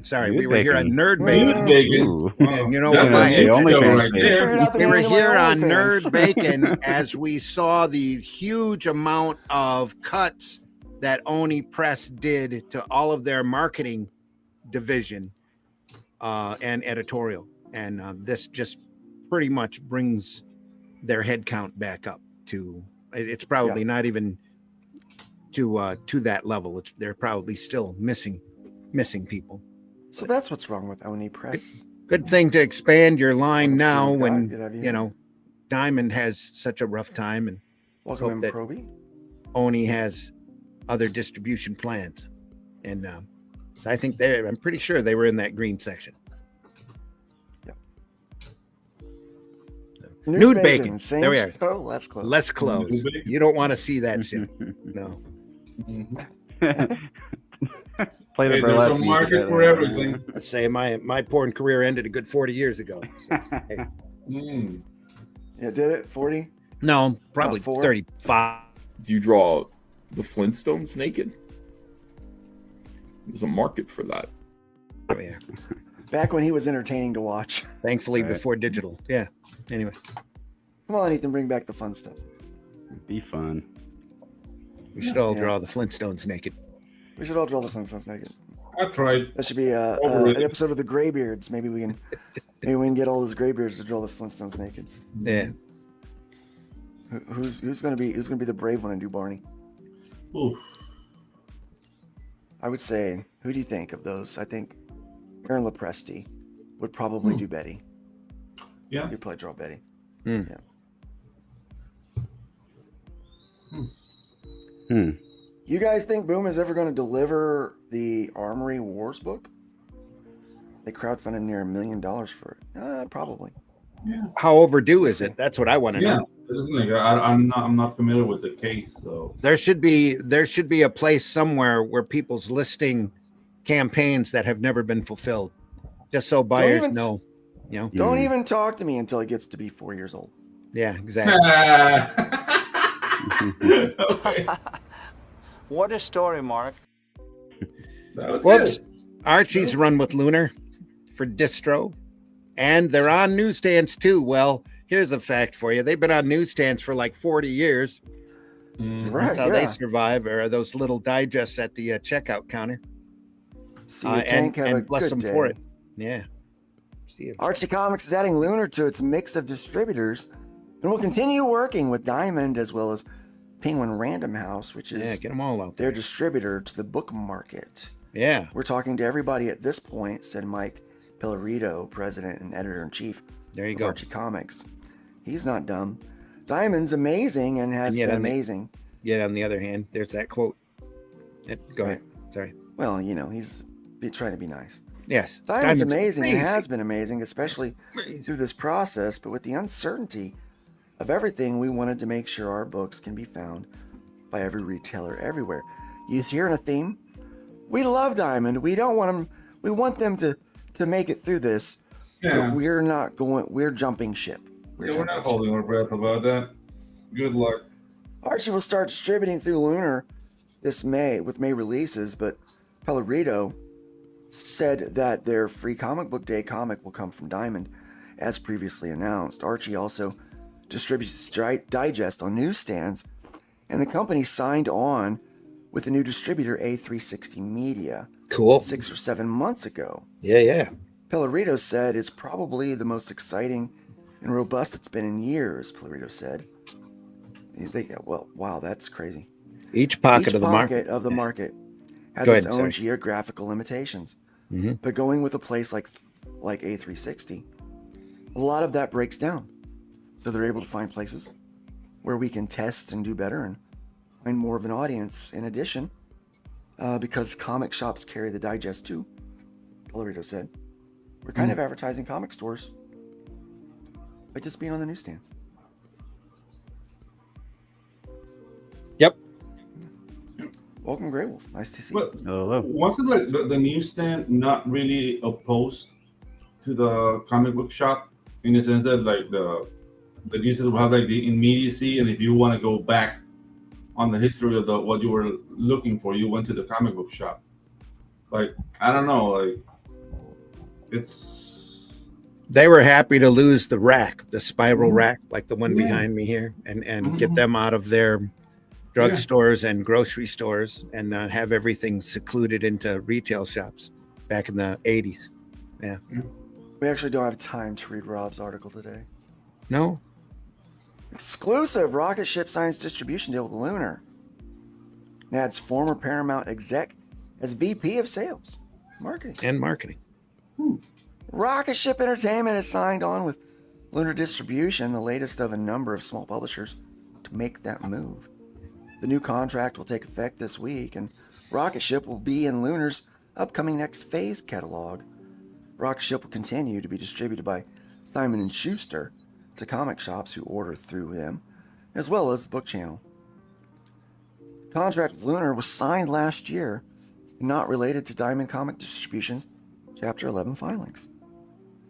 Sorry, Nude we were here on Bacon. Nerd Nude Bacon. Bacon. And you know That's what? a my the only show fan right page. there. We were here on OnlyFans. Nerd Bacon as we saw the huge amount of cuts that Oni Press did to all of their marketing division and editorial. And this just pretty much brings their head count back up to, it's probably not even to that level. They're probably still missing people. So that's what's wrong with Oni Press. Good thing to expand your line Welcome, now Steve. when Good idea. you know Diamond has such a rough time, and Welcome in, that Proby. Oni has other distribution plans, and so I think I'm pretty sure they were in that green section. Nude Bacon. Same There we are. show, less close. Less close. Nude Bacon. You don't want to see that shit. No. Play the Hey, there's burlesque a music market at for it. everything. I say my porn career ended a good 40 years ago. So, hey. Mm. Yeah, did it? 40? No, probably 4? 35. Do you draw the Flintstones naked? There's a market for that. Oh, yeah. Back when he was entertaining to watch. Thankfully, before digital. Yeah. Anyway. Come on, Ethan, bring back the fun stuff. Be fun. We should all draw the Flintstones naked. We should all draw the Flintstones naked. I tried. That should be an episode of the Graybeards. Maybe we can get all those Graybeards to draw the Flintstones naked. Yeah. Who's gonna be the brave one and do Barney? Oof. I would say, who do you think of those? I think Aaron Lopresti would probably do Betty. Yeah. You'd probably draw Betty. Mm. Yeah. You guys think Boom is ever going to deliver the Armory Wars book? They crowdfunded near $1 million for it. Probably. Yeah. How overdue is it? That's what I want to know. This is like, I'm not familiar with the case, so There should be a place somewhere where people's listing campaigns that have never been fulfilled, just so buyers know. You know, Don't even talk to me until it gets to be 4 years old. Yeah, exactly. What a story, Mark. That was Whoops. good. Archie's run with Lunar for distro, and they're on newsstands too. Well, here's a fact for you: they've been on newsstands for like 40 years. Right, That's how they survive. Or those little digests at the checkout counter. See you, Tank. Have a bless good them day. for it. Yeah. See you. Archie Comics is adding Lunar to its mix of distributors and will continue working with Diamond as well as Penguin Random House, which is get them all out their distributor to the book market. Yeah. We're talking to everybody at this point, said Mike Pellerito, president and editor-in-chief there you of go. Archie Comics. He's not dumb. Diamond's amazing and has been amazing. Yet on the other hand, there's that quote. Go ahead. Sorry. Well, he's trying to be nice. Yes. Diamond's amazing and has been amazing, especially through this process. But with the uncertainty of everything, we wanted to make sure our books can be found by every retailer everywhere. You hearing a theme? We love Diamond. We don't want them. We want them to make it through this. Yeah. But we're not going. We're jumping ship. We're not holding our breath about that. Good luck. Archie will start distributing through Lunar this May with May releases, but Pellerito said that their free comic book day comic will come from Diamond, as previously announced. Archie also distributes Digest on newsstands, and the company signed on with the new distributor A360 Media. Cool. 6 or 7 months ago. Yeah. Pellerito said it's probably the most exciting and robust it's been in years, Pellerito said. Wow, that's crazy. Each pocket of the market has its own geographical limitations. Mm-hmm. But going with a place like A360, a lot of that breaks down. So they're able to find places where we can test and do better and find more of an audience. In addition, because comic shops carry the digest too, Pellerito said, we're kind of advertising comic stores by just being on the newsstands. Yep. Welcome, Grey Wolf. Nice to see you. Hello. Wasn't like the newsstand not really opposed to the comic book shop in the sense that like the newsstand will have like the immediacy, and if you want to go back on the history of what you were looking for, you went to the comic book shop. Like, I don't know, like they were happy to lose the rack, the spiral rack, like the one behind me here, and get them out of their drugstores and grocery stores and have everything secluded into retail shops back in the 80s. Yeah. We actually don't have time to read Rob's article today. No. Exclusive rocket ship signs distribution deal with Lunar. And adds former Paramount exec as VP of sales, marketing. Rocket Ship Entertainment has signed on with Lunar Distribution, the latest of a number of small publishers to make that move. The new contract will take effect this week, and Rocket Ship will be in Lunar's upcoming Next Phase catalog. Rocket Ship will continue to be distributed by Simon & Schuster to comic shops who order through them, as well as the book channel. The contract with Lunar was signed last year, not related to Diamond Comic Distribution's Chapter 11 filings,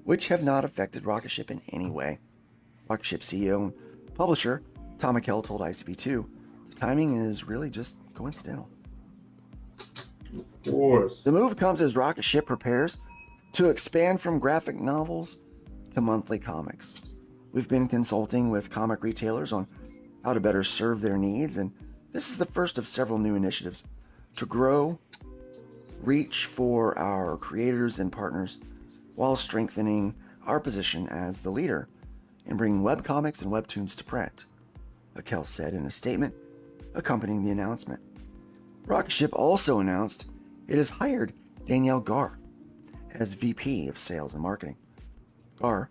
which have not affected Rocket Ship in any way. Rocket Ship CEO and publisher Tom McKell told ICP2, the timing is really just coincidental. Of course. The move comes as Rocket Ship prepares to expand from graphic novels to monthly comics. We've been consulting with comic retailers on how to better serve their needs, and this is the first of several new initiatives to grow reach for our creators and partners while strengthening our position as the leader in bringing webcomics and webtoons to print, Akel said in a statement accompanying the announcement. Rocket Ship also announced it has hired Danielle Gar as VP of Sales and Marketing. Gar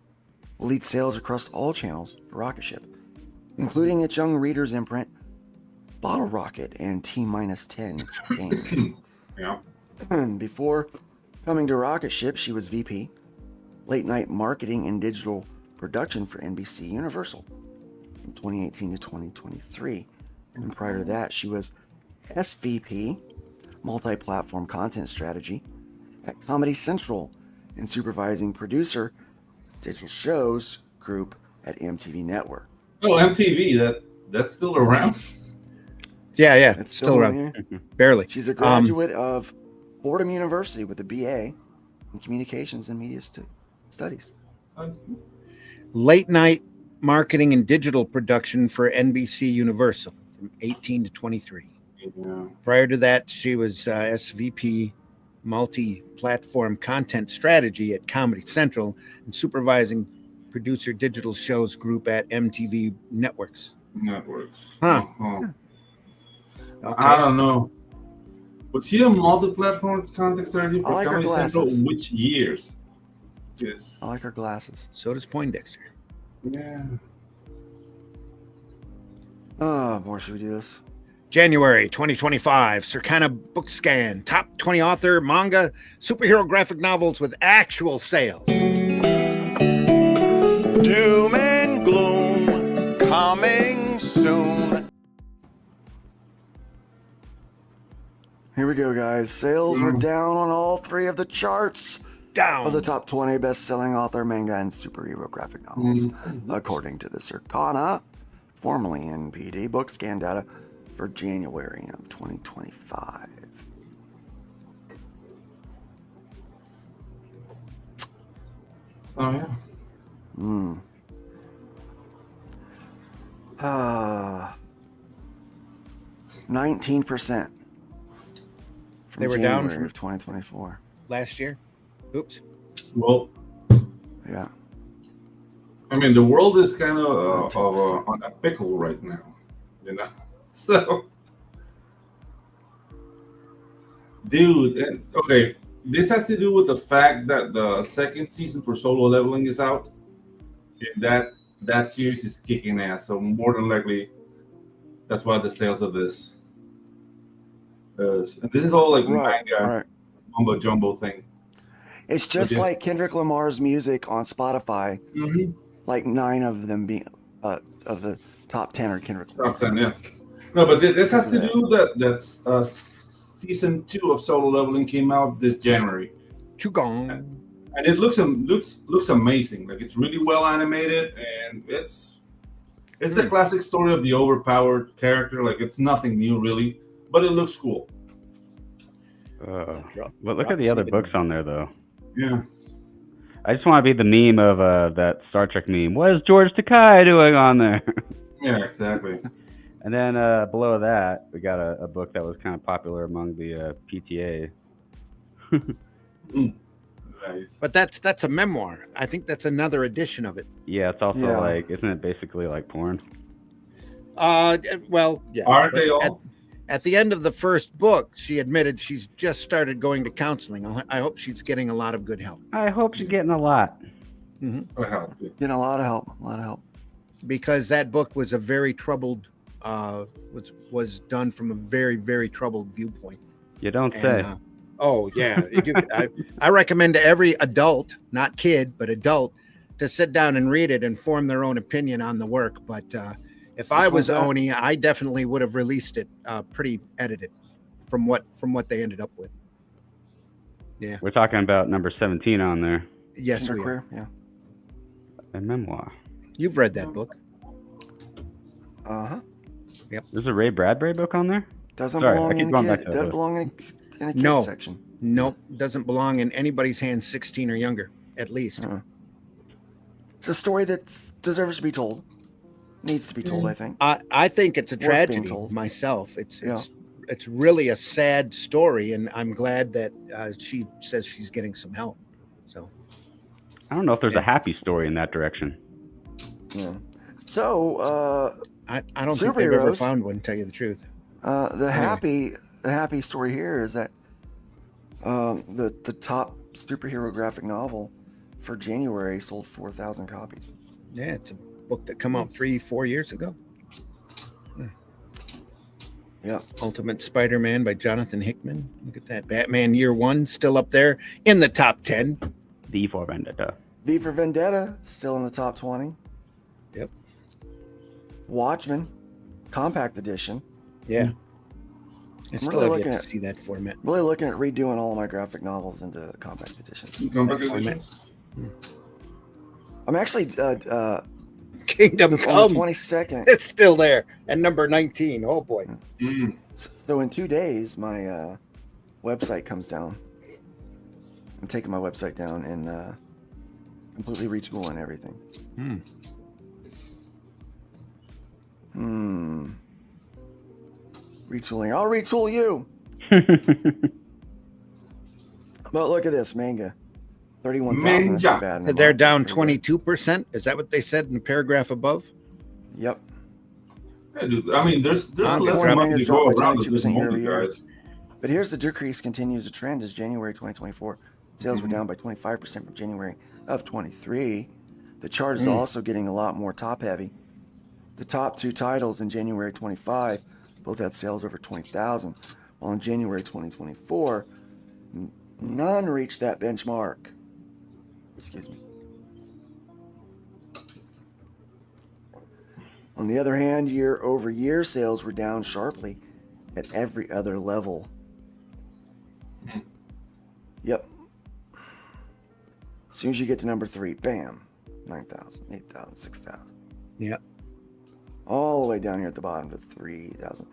will lead sales across all channels for Rocket Ship, including its young readers imprint, Bottle Rocket, and T-10 games. Yeah. Before coming to Rocket Ship, she was VP, Late Night Marketing and Digital Production for NBC Universal from 2018 to 2023. And prior to that, she was SVP, Multi-Platform Content Strategy at Comedy Central and supervising producer Digital Shows Group at MTV Network. Oh, MTV, that's still around? Yeah, It's still around. here. Barely. She's a graduate of Fordham University with a BA in Communications and Media Studies. Late night marketing and digital production for NBC Universal from 18 to 23. Yeah. Prior to that, she was SVP multi-platform content strategy at Comedy Central and supervising producer Digital Shows Group at MTV Networks. Huh. Okay. I don't know. Was she a multi-platform content strategy for I like her Comedy Central? glasses. Which years? Yes. I like her glasses. So does Poindexter. Yeah. Oh, boy, should we do this? January 2025, Circana Book Scan, top 20 author, manga, superhero graphic novels with actual sales. Doom and gloom coming soon. Here we go, guys. Sales were down on all three of the charts Down. of the top 20 best-selling author, manga, and superhero graphic novels, according to the Circana, formerly NPD, book scan data for January of 2025. So, yeah. 19% from They were January down from of 2024. last year. Oops. Well, Yeah. I mean, the world is kind of on a pickle right now, you know? So, dude, okay, this has to do with the fact that the second season for Solo Leveling is out, and that series is kicking ass. So more than likely, that's why the sales of this. And this is all like manga, mumbo jumbo thing. It's just like Kendrick Lamar's music on Spotify. Like 9 of them being of the top 10 are Kendrick Lamar. Top 10, yeah. No, but this has to do that's season 2 of Solo Leveling came out this January. Chugong. And it looks amazing. Like, it's really well animated, and it's the classic story of the overpowered character. Like, it's nothing new really, but it looks cool. But look at the other books on there, though. Yeah. I just want to be the meme of that Star Trek meme. What is George Takei doing on there? Yeah, exactly. And then below that, we got a book that was kind of popular among the PTA. Nice. But that's a memoir. I think that's another edition of it. Yeah, it's also like, isn't it basically like porn? Well, yeah. Aren't they all? At the end of the first book, she admitted she's just started going to counseling. I hope she's getting a lot of good help. I hope she's getting a lot. Getting a lot of help. Because that book was a very troubled, was done from a very, very troubled viewpoint. You don't say. Oh, yeah. I recommend to every adult, not kid, but adult, to sit down and read it and form their own opinion on the work. But if I was Oni, I definitely would have released it pretty edited from what they ended up with. Yeah. We're talking about number 17 on there. Yes, we are. Yeah. A memoir. You've read that book. Uh-huh. Yep. There's a Ray Bradbury book on there? Doesn't Sorry, I belong keep in going kid, back to doesn't that. belong in a kids No. section. Nope. Doesn't belong in anybody's hands 16 or younger, at least. It's a story that deserves to be told. Needs to be told, I think. I think it's a Worth being tragedy told. myself. It's really a sad story, and I'm glad that she says she's getting some help. So I don't know if there's a happy story in that direction. Yeah. So I don't think they've ever superheroes. found one. To tell you the truth. The happy story here is that the top superhero graphic novel for January sold 4,000 copies. Yeah, it's a book that came out 3-4 years ago. Yeah. Ultimate Spider-Man by Jonathan Hickman. Look at that. Batman Year One still up there in the top 10. V for Vendetta. V for Vendetta still in the top 20. Yep. Watchmen, compact edition. Yeah. I I'm still really have looking yet to at see that format. really looking at redoing all of my graphic novels into compact editions. Compact That format. editions? I'm actually Kingdom on the Come. 22nd. It's still there. And number 19. Oh boy. So in 2 days, my website comes down. I'm taking my website down and completely retooling everything. Retooling. I'll retool you. But look at this manga. 31,000. That's not bad. in So a they're month. down That's pretty good. 22%. Is that what they said in the paragraph above? Yep. Yeah, dude, I mean, there's On less 20 money manga to drop go by around at 22% this year over moment, year. guys. But here's the decrease continues the trend as January 2024. Sales were down by 25% from January of 23. The chart is also getting a lot more top heavy. The top two titles in January 25 both had sales over 20,000, while in January 2024, none reached that benchmark. Excuse me. On the other hand, year-over-year sales were down sharply at every other level. Yep. As soon as you get to number 3, bam, 9,000, 8,000, 6,000. Yep. All the way down here at the bottom to 3,000.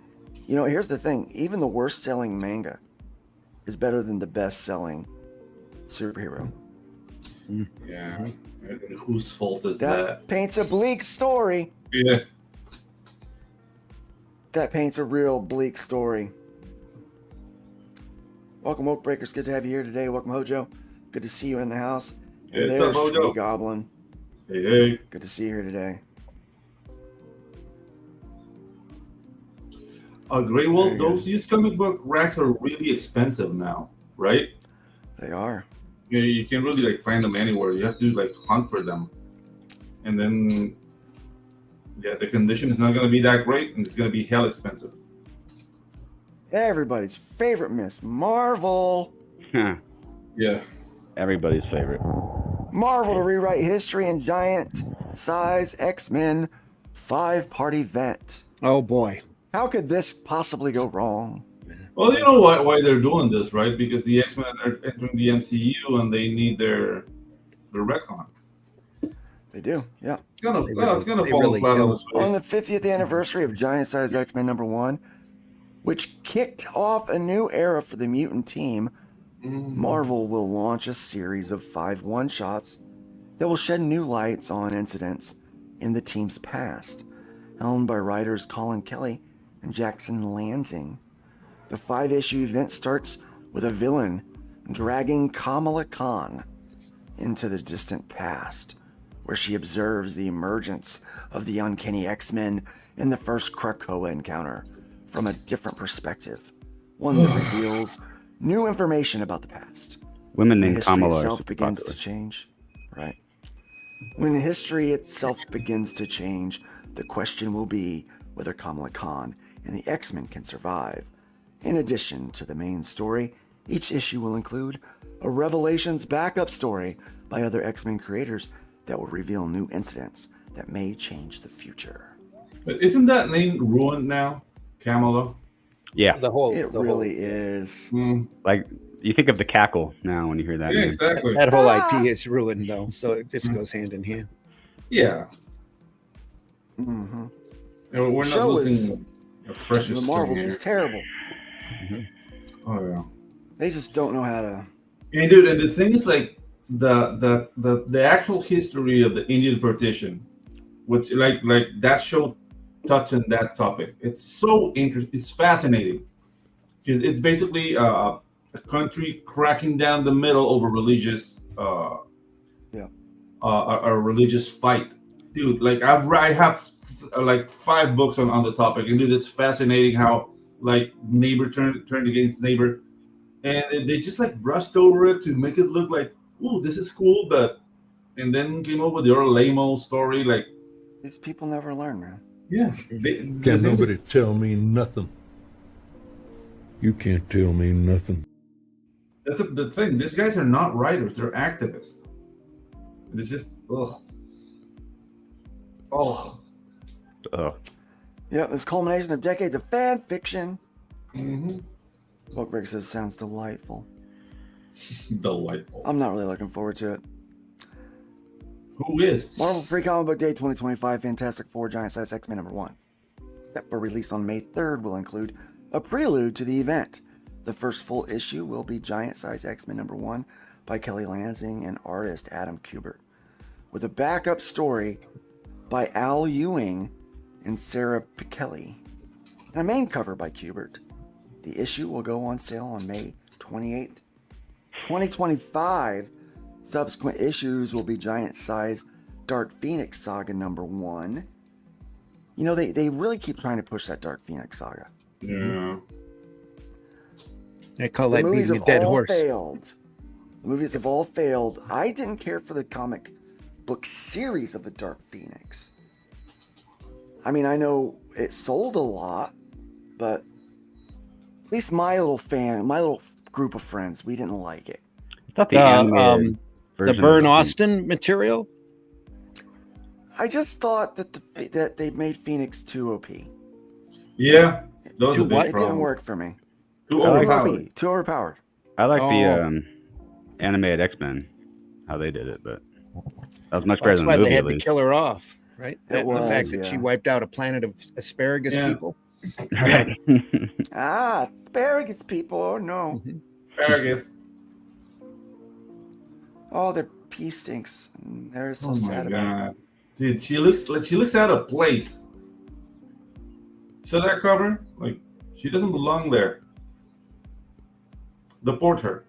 You know, here's the thing. Even the worst selling manga is better than the best selling superhero. Yeah. And whose fault is That that? paints a bleak story. Yeah. That paints a real bleak story. Welcome, Woke Breakers. Good to have you here today. Welcome, Hojo. Good to see you in the house. Hey, And what's up, there's Hojo? Tree Goblin. Hey, hey. Good to see you here today. Great. Well, those used comic book racks are really expensive now, right? They are. Yeah, you can't really like find them anywhere. You have to like hunt for them, and then yeah, the condition is not going to be that great, and it's going to be hell expensive. Everybody's favorite Miss Marvel. Yeah. Everybody's favorite. Marvel to rewrite history in giant size X-Men 5-part event. Oh boy. How could this possibly go wrong? Well, you know why they're doing this, right? Because the X-Men are entering the MCU, and they need their retcon. They do, yeah. It's gonna They fall really flat on do. its face. On the 50th anniversary of Giant Size X-Men #1, which kicked off a new era for the mutant team, Marvel will launch a series of 5 one-shots that will shed new lights on incidents in the team's past, helmed by writers Colin Kelly and Jackson Lansing. The 5-issue event starts with a villain dragging Kamala Khan into the distant past, where she observes the emergence of the uncanny X-Men in the first Krakoa encounter from a different perspective, one that reveals new information about the past. Women When named history Kamala are itself super begins popular. to change, right? When history itself begins to change, the question will be whether Kamala Khan and the X-Men can survive. In addition to the main story, each issue will include a Revelations backup story by other X-Men creators that will reveal new incidents that may change the future. But isn't that name ruined now, Kamala? Yeah. It really is. Like, you think of the cackle now when you hear that Yeah, name. exactly. That whole IP is ruined though, so it just goes hand in hand. Yeah. Mm-hmm. We're not losing precious. The Marvels thing is here. terrible. Oh yeah. They just don't know how to. And dude, and the thing is, like the actual history of the Indian partition, which like that show touched on that topic. It's so interesting. It's fascinating. It's basically a country cracking down the middle over religious, a religious fight, dude. Like I have like 5 books on the topic, and dude, it's fascinating how like neighbor turned against neighbor. And they just like brushed over it to make it look like, ooh, this is cool, and then came up with the other lame-o story. Like, these people never learn, man. Yeah. Can't nobody tell me nothing. You can't tell me nothing. That's the thing. These guys are not writers; they're activists. It's just oh. Yeah, this culmination of decades of fan fiction. Mm-hmm. Bookbreak says sounds delightful. Delightful. I'm not really looking forward to it. Who is? Marvel Free Comic Book Day 2025 Fantastic Four Giant Size X-Men #1. Set for release on May 3rd will include a prelude to the event. The first full issue will be Giant Size X-Men #1 by Kelly Lansing and artist Adam Kubert, with a backup story by Al Ewing and Sarah Pichelli, and a main cover by Kubert. The issue will go on sale on May 28th, 2025. Subsequent issues will be Giant Size Dark Phoenix Saga #1. You know, they really keep trying to push that Dark Phoenix Saga. Yeah. They call The that movies beating a have dead all horse. failed. The movies have all failed. I didn't care for the comic book series of the Dark Phoenix. I mean, I know it sold a lot, but at least my little group of friends, we didn't like it. I thought the animated The version Burn of Austin material? I just thought that they made Phoenix too OP. Yeah, those Too are big what? It didn't problem. work for me. Too overpowered. Too overpowered. I like Oh. the animated X-Men, how they did it, but that was much better That's than why the movie. they At had to least. kill her off, right? It The was, fact that she yeah. wiped out a planet of asparagus Yeah. people. Right. Asparagus people. Oh no. Asparagus. Oh, their pee stinks. They're so Oh my sad about it. god, dude, she looks out of place. So that cover, like, she doesn't belong there. Deport her.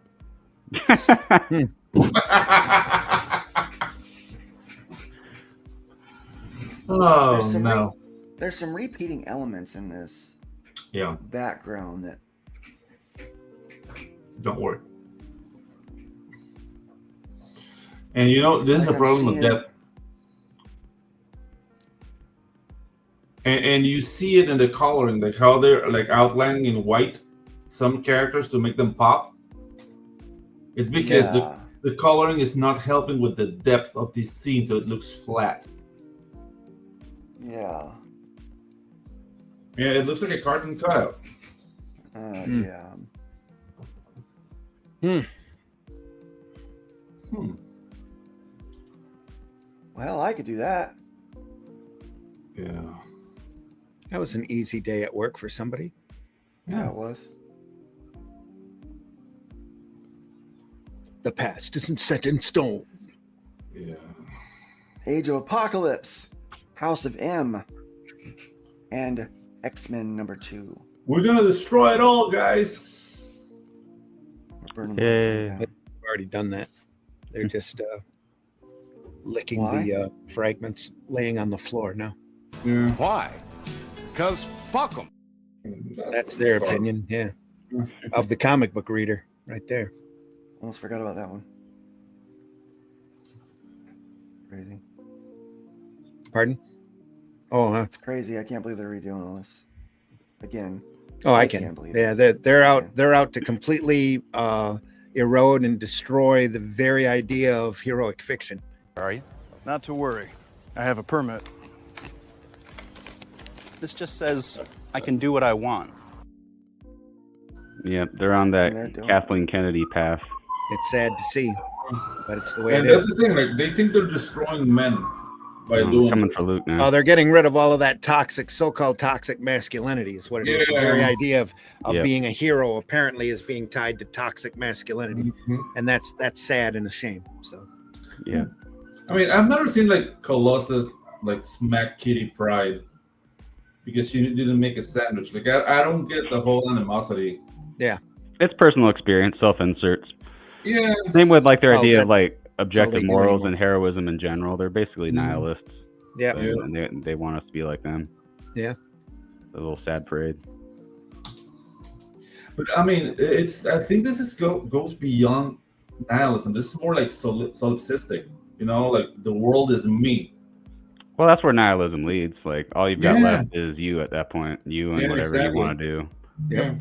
Oh There's some no. There's some repeating elements in this Yeah, background that don't worry. And you know, this is Like a I'm problem with seeing- that. And you see it in the coloring, like how they're like outlining in white some characters to make them pop. It's because Yeah. the coloring is not helping with the depth of this scene, so it looks flat. yeah. Yeah, it looks like a cartoon cutout. Yeah. Well, I could do that. Yeah. That was an easy day at work for somebody. Yeah, it was. The past isn't set in stone. Yeah. Age of Apocalypse, House of M, and X-Men #2. We're gonna destroy it all, guys. We're burning Yay. the down. They've already done that. They're just licking Why? the fragments, laying on the floor now. Yeah. Why? Because fuck them. That's their opinion, yeah. Of the comic book reader, right there. Almost forgot about that one. Crazy. Pardon? Oh, huh? It's crazy. I can't believe they're redoing all this again. Oh, I can't can. believe Yeah, it. they're out. They're out to completely erode and destroy the very idea of heroic fiction. Are you? Not to worry. I have a permit. This just says I can do what I want. Yeah, they're on that They're doing Kathleen Kennedy path. It's sad to see, but it's the way And it that's is. the thing, like they think they're destroying men. by doing coming this. for Luke now. Oh, they're getting rid of all of that so-called toxic masculinity is what it is. The very Yeah. idea of Yeah. being a hero apparently is being tied to toxic masculinity, and that's sad and a shame. So Yeah. I mean, I've never seen like Colossus like smack Kitty Pryde because she didn't make a sandwich. Like I don't get the whole animosity. Yeah. It's personal experience, self-inserts. Yeah. Same with like their Oh, idea that- of like they objective do morals anymore. and heroism in general. They're basically nihilists. Yeah. And they want us to be like them. Yeah. A little sad parade. But I mean, I think this is goes beyond nihilism. This is more like solipsistic. You know, like the world is me. Well, that's where nihilism leads. Like all you've got Yeah. left is you at that point. You and Yeah, whatever exactly. you want to do. Yeah.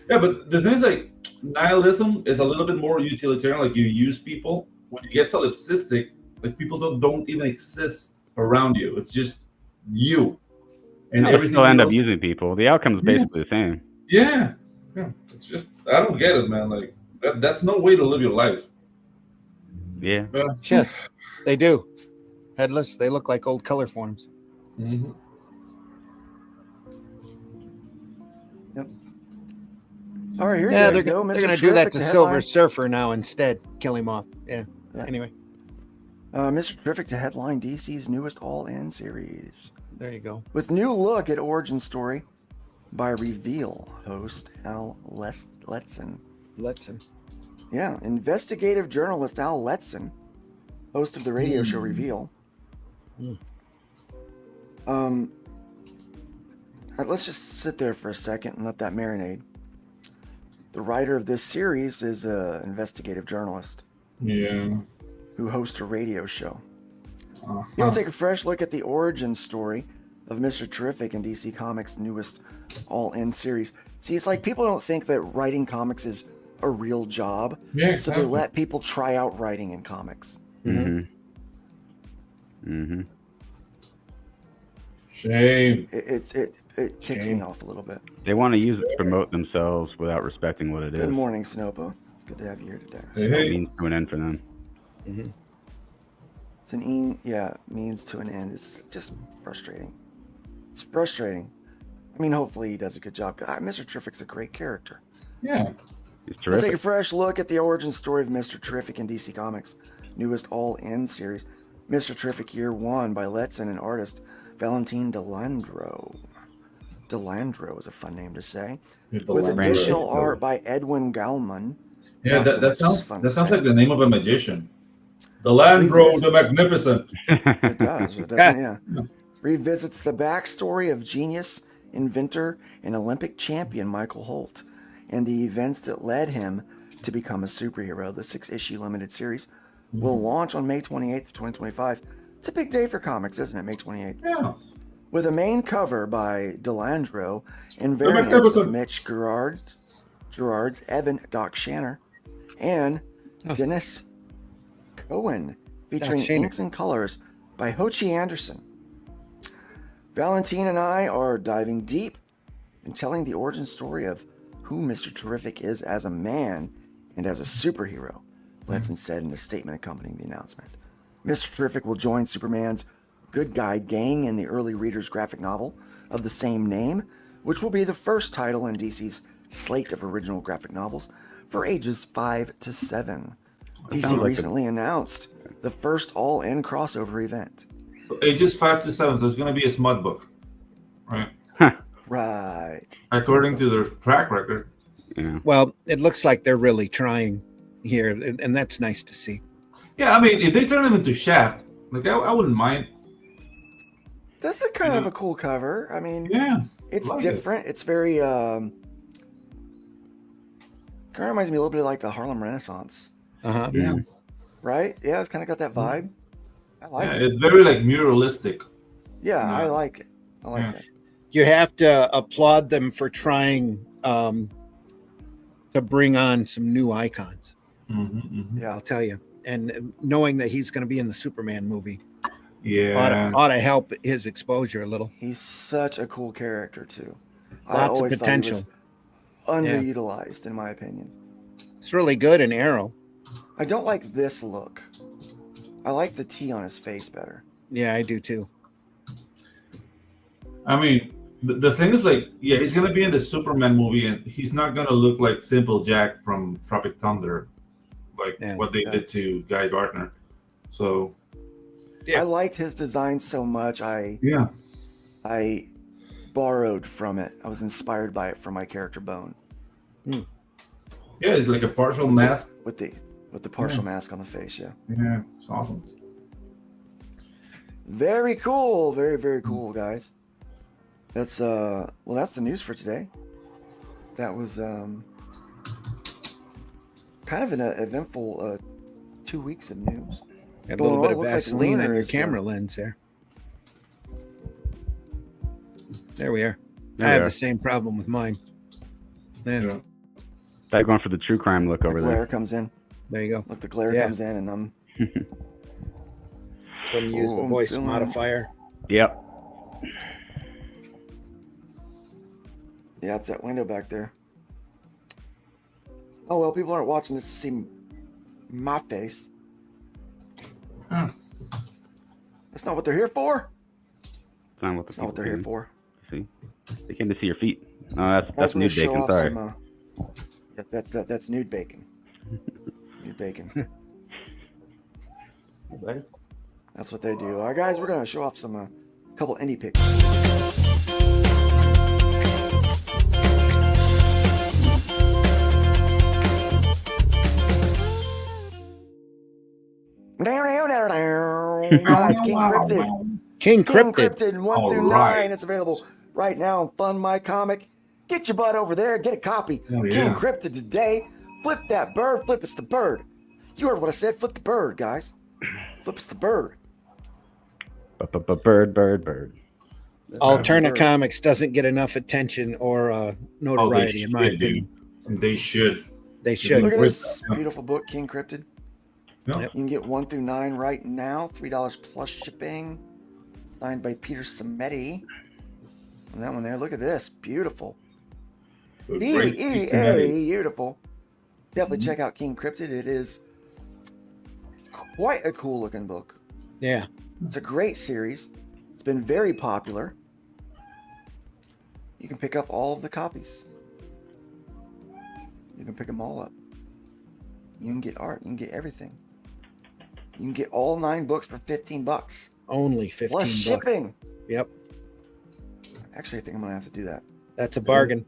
Yeah, but the thing is, like, nihilism is a little bit more utilitarian. Like, you use people. When you get solipsistic, like, people don't even exist around you. It's just you. And No, they everything still end up else- using people. The outcome is Yeah. basically the same. Yeah. Yeah. It's just, I don't get it, man. Like, that's no way to live your life. Yeah. yeah, they do. Headless, they look like old color forms. Mm-hmm. All right, here Yeah, you guys they're go. they're Mr. gonna do that Terrific to to Silver headline. Surfer now instead. Kill him off. Yeah. Anyway, Mr. Terrific to headline DC's newest All-In series. there you go. With new look at origin story by Reveal host Al Letson. Letson. Yeah, investigative journalist Al Letson, host of the radio show Reveal. Let's just sit there for a second and let that marinate. The writer of this series is an investigative journalist. Yeah. Who hosts a radio show. We'll take a fresh look at the origin story of Mr. Terrific and DC Comics' newest All-In series. See, it's like people don't think that writing comics is a real job. Yeah, So exactly. they let people try out writing in comics. Mm-hmm. Mm-hmm. Shame. It ticks me off a little bit. They want to use it to promote themselves without respecting what it is. Good morning, Sinopo. It's good to have you here today. So it means to an end for them. It's means to an end. It's just frustrating. It's frustrating. I mean, hopefully he does a good job. God, Mr. Terrific's a great character. Yeah. He's Let's terrific. take a fresh look at the origin story of Mr. Terrific in DC Comics' newest All-In series, Mr. Terrific Year 1 by Letson and artist Valentine Delandro. Delandro is a fun name to say. Yeah, With Delandro. additional art by Edwin Gallman. Yeah, Not so that much sounds fun that to sounds say. like the name of a magician. The Landro the Magnificent. It does, it doesn't, yeah. Revisits the backstory of genius, inventor, and Olympic champion Michael Holt and the events that led him to become a superhero. The 6-issue limited series will launch on May 28th, 2025. It's a big day for comics, isn't it? May 28th. Yeah. With a main cover by Delandro and variants Magnificent. of Mitch Gerard's Evan Doc Shanner and Dennis Cohen, featuring Shanner. inks and colors by Ho Chi Anderson. Valentine and I are diving deep and telling the origin story of who Mr. Terrific is as a man and as a superhero, Letson said in a statement accompanying the announcement. Mr. Terrific will join Superman's Good Guy gang in the early reader's graphic novel of the same name, which will be the first title in DC's slate of original graphic novels for ages 5 to 7. DC sounds like recently announced the first all-in crossover event. So ages 5 to 7, there's going to be a smut book, right? Right. According to their track record. Yeah. Well, it looks like they're really trying here, and that's nice to see. Yeah, I mean, if they turn him into Shaft, like I wouldn't mind. That's a kind of a cool cover. I mean, Yeah, it's like different. It's very kind of reminds me a little bit like the Harlem Renaissance, Uh-huh. Yeah, right? Yeah, it's kind of got that vibe. I like yeah, it. it's very like muralistic. Yeah, I Yeah. like it. I like Yeah. it. You have to applaud them for trying to bring on some new icons. Yeah, I'll tell you. And knowing that he's going to be in the Superman movie Yeah, ought to help his exposure a little. he's such a cool character too. I Lots of always potential. thought he was underutilized, in my opinion. It's really good in Arrow. I don't like this look. I like the T on his face better. Yeah, I do too. I mean, the thing is, like, yeah, he's gonna be in the Superman movie, and he's not gonna look like Simple Jack from Tropic Thunder, like what they did to Guy Gardner. So, I liked his design so much. I borrowed from it. I was inspired by it for my character Bone. yeah, it's like a partial mask with the partial mask on the face. Yeah. Yeah, it's awesome. Very cool. Very, very cool, guys. That's that's the news for today. That was kind of an eventful 2 weeks of news. Got a little bit of Looks like Vaseline on Lunar your is camera lens there. There we are. There I we have are. the same problem with mine. Yeah. Back going for the true crime look over Glare there. comes in. There you go. Look, the glare Yeah. comes in, and I'm. That's when you use the I'm voice feeling- modifier. Yep. Yeah, it's that window back there. Oh well, people aren't watching this to see my face. That's not what they're here for. That's not what, That's not what they're here for. See, they came to see your feet. Oh, that's Guys, we're gonna nude show bacon. off Sorry. some. That's nude bacon. Nude bacon. That's what they do. All right, guys, we're gonna show off some couple indie picks. Guys, King Cryptid. King Cryptid. 1 All through right. 9. It's available right now on Fund My Comic. Get your butt over there. Get a copy. Oh, yeah. King Cryptid today. Flip that bird. Flip us the bird. You heard what I said. Flip the bird, guys. Flip us the bird. Bird. Alterna Bird. Comics doesn't get enough attention or notoriety, in my should, dude. opinion. They should. They should. Look at With- this beautiful book, King Cryptid. Yeah. You can get 1 through 9 right now. $3 plus shipping. Signed by Peter Samedi. And that one there. Look at this. Beautiful. Great Pete B-E-A. Samedi. Beautiful. Definitely check out King Cryptid. It is quite a cool looking book. Yeah. It's a great series. It's been very popular. You can pick up all of the copies. You can pick them all up. You can get art. You can get everything. You can get all 9 books for $15. Only 15 Plus bucks. shipping. Yep. Actually, I think I'm going to have to do that. That's a bargain.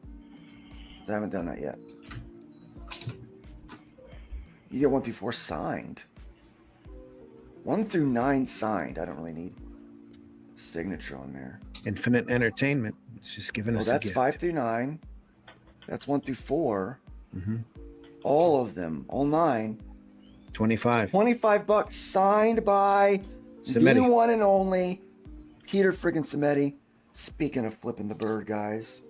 I haven't done that yet. You get 1 through 4 signed. 1 through 9 signed. I don't really need signature on there. Infinite Entertainment. It's just giving Well, us a that's gift. 5 through 9. That's 1 through 4. Mm-hmm. All of them, all 9. 25. $25 signed by Samedi. the one and only Peter friggin' Samedi. Speaking of flipping the bird, guys.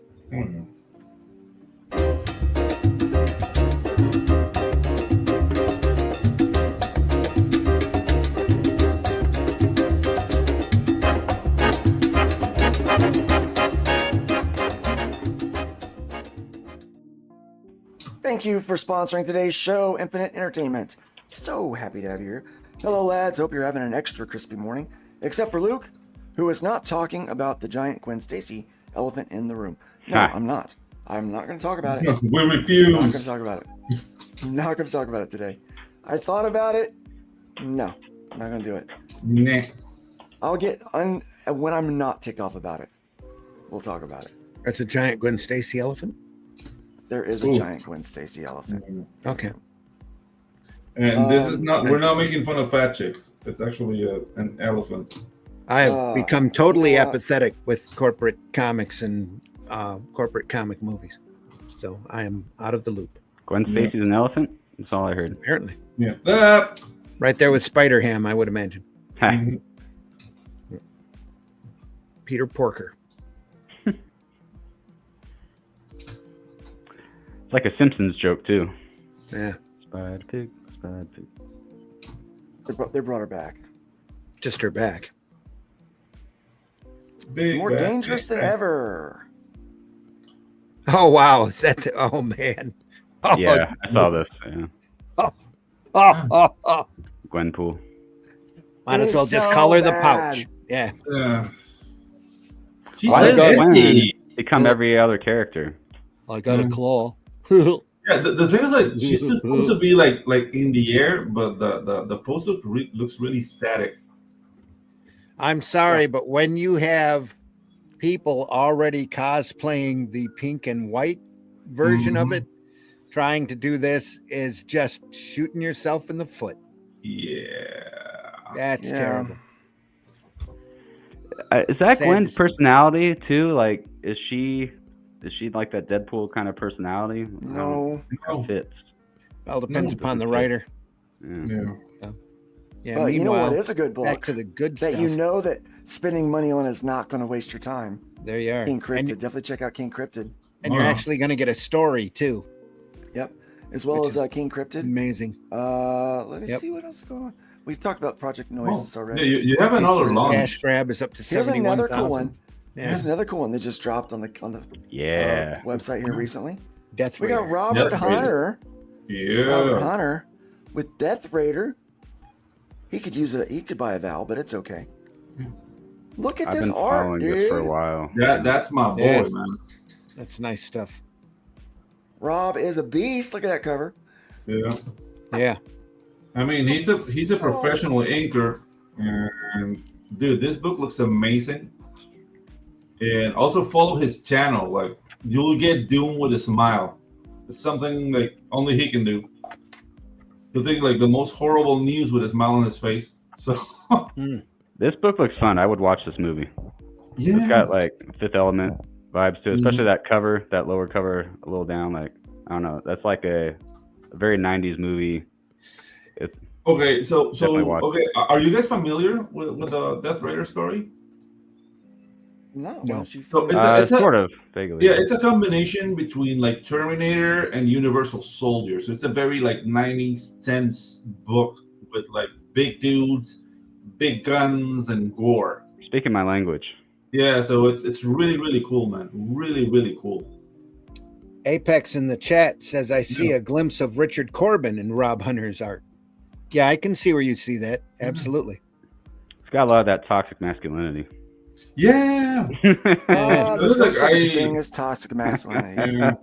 Thank you for sponsoring today's show, Infinite Entertainment. So happy to have you here. Hello, lads. Hope you're having an extra crispy morning. Except for Luke, who is not talking about the giant Gwen Stacy elephant in the room. No, Ha. I'm not. I'm not going to talk about it. We refuse. I'm not going to talk about it. I'm not going to talk about it today. I thought about it. No, I'm not going to do it. Nah. I'll get when I'm not ticked off about it. We'll talk about it. That's a giant Gwen Stacy elephant? There is a Ooh. giant Gwen Stacy elephant. Okay. And this is not, we're not making fun of fat chicks. It's actually an elephant. I have become totally yeah. apathetic with corporate comics and corporate comic movies. So I am out of the loop. Gwen Stacy's an elephant? That's all I heard. Apparently. Yeah. Right there with Spider Ham, I would imagine. Ha. Peter Porker. It's like a Simpsons joke, too. Yeah. Spider Pig, Spider Pig. They brought her back. Just her back. Big More bad dangerous than big bad. ever. Oh, wow. Is that oh, man. Oh, Yeah, I saw this. Yeah. Oh. Gwenpool. Might as It's well just so color the bad. pouch. Yeah. She's Why like, does Gwen hey. become every other character? I got a claw. Yeah, the thing is, like, she's supposed to be like in the air, but the post looks really static. I'm sorry, but when you have people already cosplaying the pink and white version of it, trying to do this is just shooting yourself in the foot. Yeah. That's terrible. Is that Sad Gwen's to see. personality too? Like, is she like that Deadpool kind of personality? No. How it fits. Well, depends upon the writer. Yeah. Yeah. But you know what meanwhile, is a good book? back to the good that stuff. you know that spending money on is not going to waste your time. There you are. King Cryptid. And, Definitely check out King Cryptid. and you're actually going to get a story too. Yep. As well Which as is King Cryptid. Amazing. Let me Yep. see what else is going on. We've talked about Project Noesis already. Yeah, you have another Cash launch. grab is up to Here's another 71,000. cool one. Yeah. Here's another cool one that just dropped on the Yeah. website here recently. Death We Raider. got Robert Death Raider. Hunter. Yeah. Robert Hunter with Death Raider. He could use he could buy a Val, but it's okay. Look at I've this been art, following dude. this for a while. That's my boy, Yeah. man. That's nice stuff. Rob is a beast. Look at that cover. Yeah. Yeah. I mean, he's a professional inker, and dude, this book looks amazing. And also follow his channel. Like, you'll get Doom with a smile. It's something like only he can do. You'll think like the most horrible news with a smile on his face. So This book looks fun. I would watch this movie. yeah, It's got like Fifth Element vibes to it, especially that cover, that lower cover, a little down. Like, I don't know. That's like a very 90s movie. It's okay. So Definitely watch okay, are you guys familiar with the Death Raider story? No. No. So it's sort of vaguely. Yeah, it's a combination between like Terminator and Universal Soldier. So it's a very like 90s tense book with like big dudes, big guns, and gore. Speaking my language. Yeah, so it's really, really cool, man. Really, really cool. Apex in the chat says, I see a glimpse of Richard Corbin in Rob Hunter's art. Yeah, I can see where you see that. Absolutely. It's got a lot of that toxic masculinity. Yeah. There's no like such thing as toxic masculinity.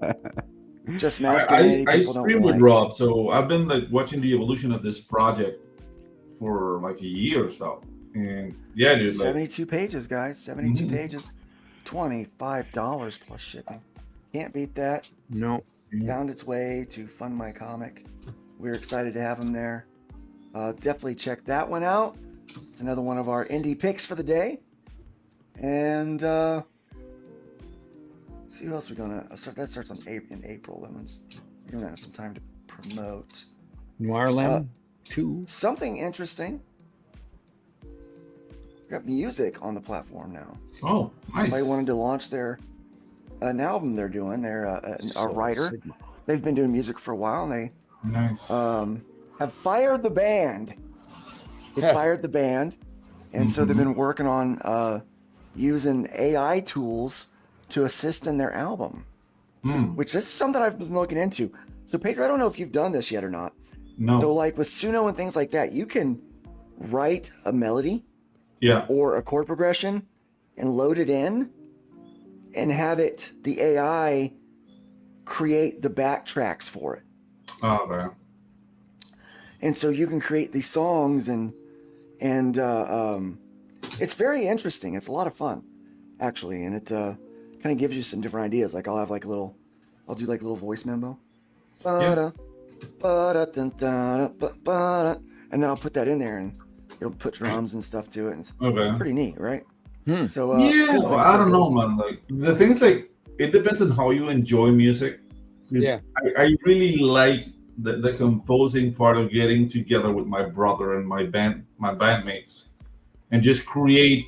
Just masculinity I people don't stream with like. Rob, so I've been like watching the evolution of this project for like a year or so. And yeah, dude, like, 72 pages, guys. 72 pages. $25 plus shipping. Can't beat that. No. Found its way to Fund My Comic. We're excited to have him there. Definitely check that one out. It's another one of our indie picks for the day. And see who else we're gonna start. That starts in April. That one's we're gonna have some time to promote. Noir Lemon 2. Something interesting. We got music on the platform now. oh, nice. Somebody wanted to launch their an album they're doing. They're a writer. They've been doing music for a while, and they Nice. have fired the band. They fired the band, and so they've been working on using AI tools to assist in their album, which this is something I've been looking into. So, Pedro, I don't know if you've done this yet or not. No. So, like with Suno and things like that, you can write a melody Yeah. or a chord progression and load it in and have it, the AI, create the backtracks for it. Oh, man. And so you can create these songs and it's very interesting. It's a lot of fun, actually. And it kind of gives you some different ideas. Like I'll do like a little voice memo. Ba-da, ba-da, dun, da-da, ba-da. And then I'll put that in there and it'll put drums and stuff to it. And it's Okay. pretty neat, right? So Yeah, cool well, things I don't like know, man. Like the thing is, like it depends on how you enjoy music. 'Cause Yeah. I really like the composing part of getting together with my brother and my bandmates, and just create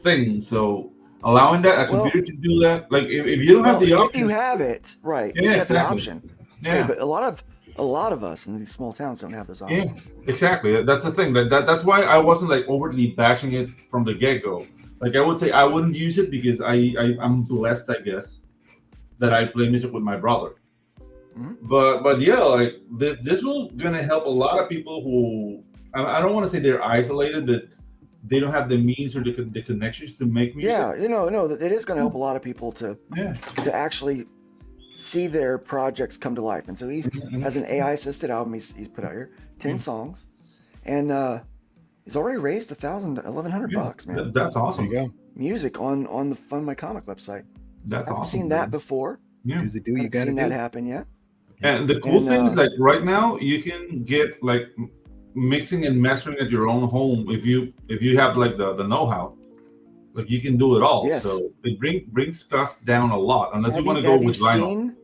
things. So allowing that a computer to do that, like if you don't have the if option, you have it, right? Yeah, you have the exactly. option. It's Yeah. great, but a lot of us in these small towns don't have those yeah, options. exactly. That's the thing. That's why I wasn't like overtly bashing it from the get go. Like I would say, I wouldn't use it because I'm blessed, I guess, that I play music with my brother. But yeah, like this will gonna help a lot of people who I don't want to say they're isolated, but they don't have the means or the connections to make music. Yeah, no, it is going to help a lot of people to actually see their projects come to life. And so he has an AI assisted album he's put out here, 10 songs, and he's already raised $1,100, man. That's awesome. There you go. Music on the Fund My Comic website. That's I haven't awesome, seen that man. before. Yeah. Do the do you Haven't gotta seen that do. happen yet. And the cool And, thing is, like right now, you can get like mixing and mastering at your own home if you have like the know-how. Like you can do it all. Yes. So it brings costs down a lot, unless you want to go have you with vinyl.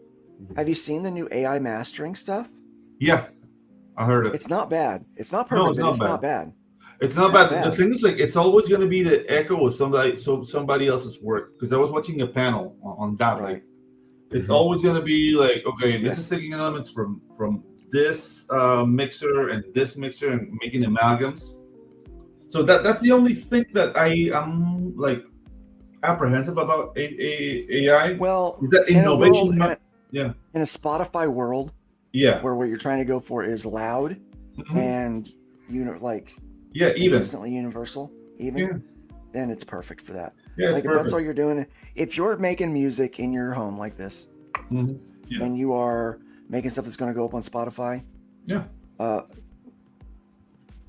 Have you seen the new AI mastering stuff? Yeah, I heard it. It's not bad. It's not No, perfect, it's but not it's bad. not bad. It's not bad. The thing is, like, it's always going to be the echo of somebody else's work. Because I was watching a panel on that. Like, it's always going to be like, okay, this is taking elements from this mixer and this mixer and making amalgams. So that's the only thing that I am like apprehensive about AI. Well, is that in a innovation? world- Yeah. In a Spotify world, Yeah. where what you're trying to go for is loud and like even consistently universal, even, then it's perfect for that. Yeah, it's like if that's perfect. all you're doing, if you're making music in your home like this, and you are making stuff that's going to go up on Spotify,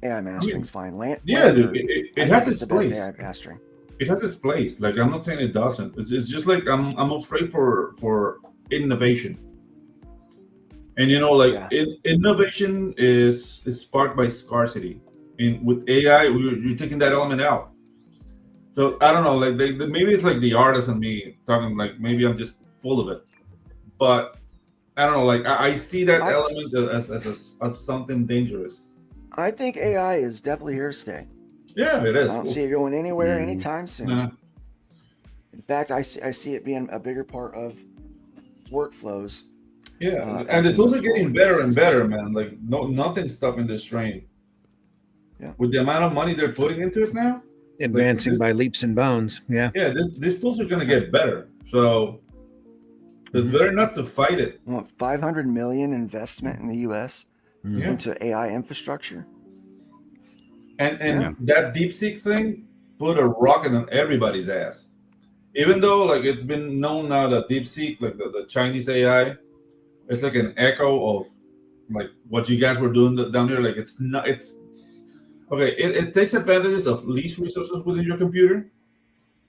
AI mastering's fine. Dude, it has its the best place. AI mastering. It has its place. Like, I'm not saying it doesn't. It's just like I'm afraid for innovation. And innovation is sparked by scarcity. And with AI, you're taking that element out. So I don't know. Like maybe it's like the artist and me talking. Like maybe I'm just full of it. But I don't know. Like I see that element as something dangerous. I think AI is definitely here to stay. Yeah, it is. I don't see it going anywhere anytime soon. In fact, I see it being a bigger part of workflows. Yeah, and the tools are getting better and better, man. Like nothing's stopping this train. Yeah. With the amount of money they're putting into it now, Advancing by leaps and bounds. Yeah. Yeah, these tools are gonna get better. So it's better not to fight it. Well, $500 million investment in the U.S. into AI infrastructure. And that DeepSeek thing put a rocket on everybody's ass. Even though like it's been known now that DeepSeek, like the Chinese AI, it's like an echo of like what you guys were doing down here. Like it's okay. It takes advantages of least resources within your computer,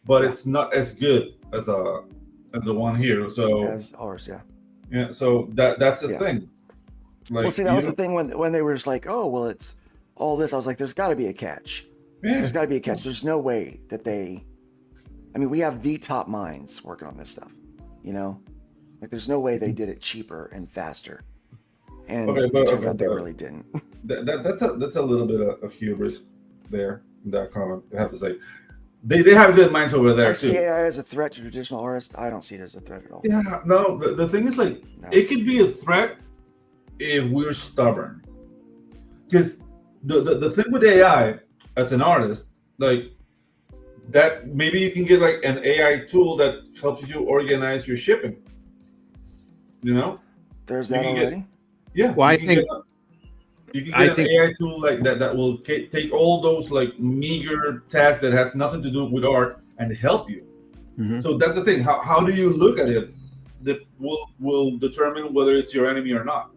but it's not as good as the one here. So as ours, yeah. So that's the thing. Like, Well, see, that was the thing when they were just like, oh, well, it's all this. I was like, there's got to be a catch. Yeah. There's got to be a catch. There's no way that we have the top minds working on this stuff, Like, there's no way they did it cheaper and faster. And it turns out they really didn't. That's a little bit of hubris there in that comment. I have to say, they have good minds over there I too. see AI as a threat to traditional artists. I don't see it as a threat at all. Yeah, no. The thing is, like, it could be a threat if we're stubborn. Because the thing with AI as an artist, like that, maybe you can get like an AI tool that helps you organize your shipping. There's that already. Yeah. Well, I think you can get an AI tool like that will take all those like meager tasks that has nothing to do with art and help you. So that's the thing. How do you look at it? That will determine whether it's your enemy or not.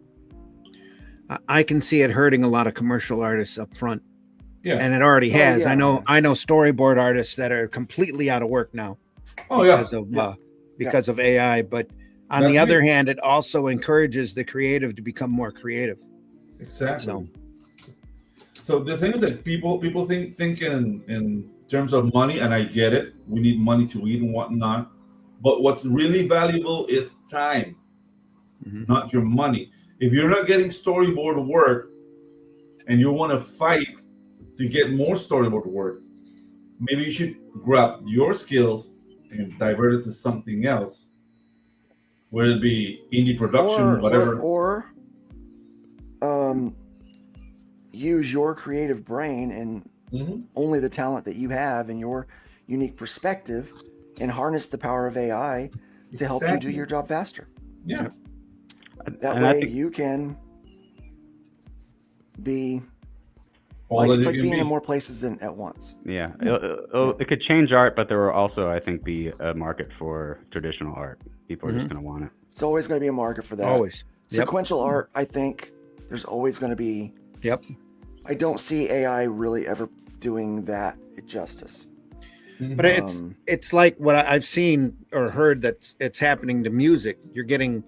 I can see it hurting a lot of commercial artists up front. Yeah. And it already has. yeah. I know storyboard artists that are completely out of work now. Because of AI. But on the other hand, it also encourages the creative to become more creative. Exactly. So the thing is that people think in terms of money, and I get it. We need money to eat and whatnot. But what's really valuable is time, not your money. If you're not getting storyboard work and you want to fight to get more storyboard work, maybe you should grab your skills and divert it to something else, whether it be indie production, whatever. Or use your creative brain and only the talent that you have and your unique perspective and harness the power of AI to help you do your job faster. Yeah. That way you can be Like, that it's you like can being be. in more places than at once. Yeah, it could change art, but there will also, I think, be a market for traditional art. People are just going to want it. It's always going to be a market for that. Always. Yep. Sequential art, I think there's always going to be. Yep. I don't see AI really ever doing that justice. But it's like what I've seen or heard that it's happening to music. You're getting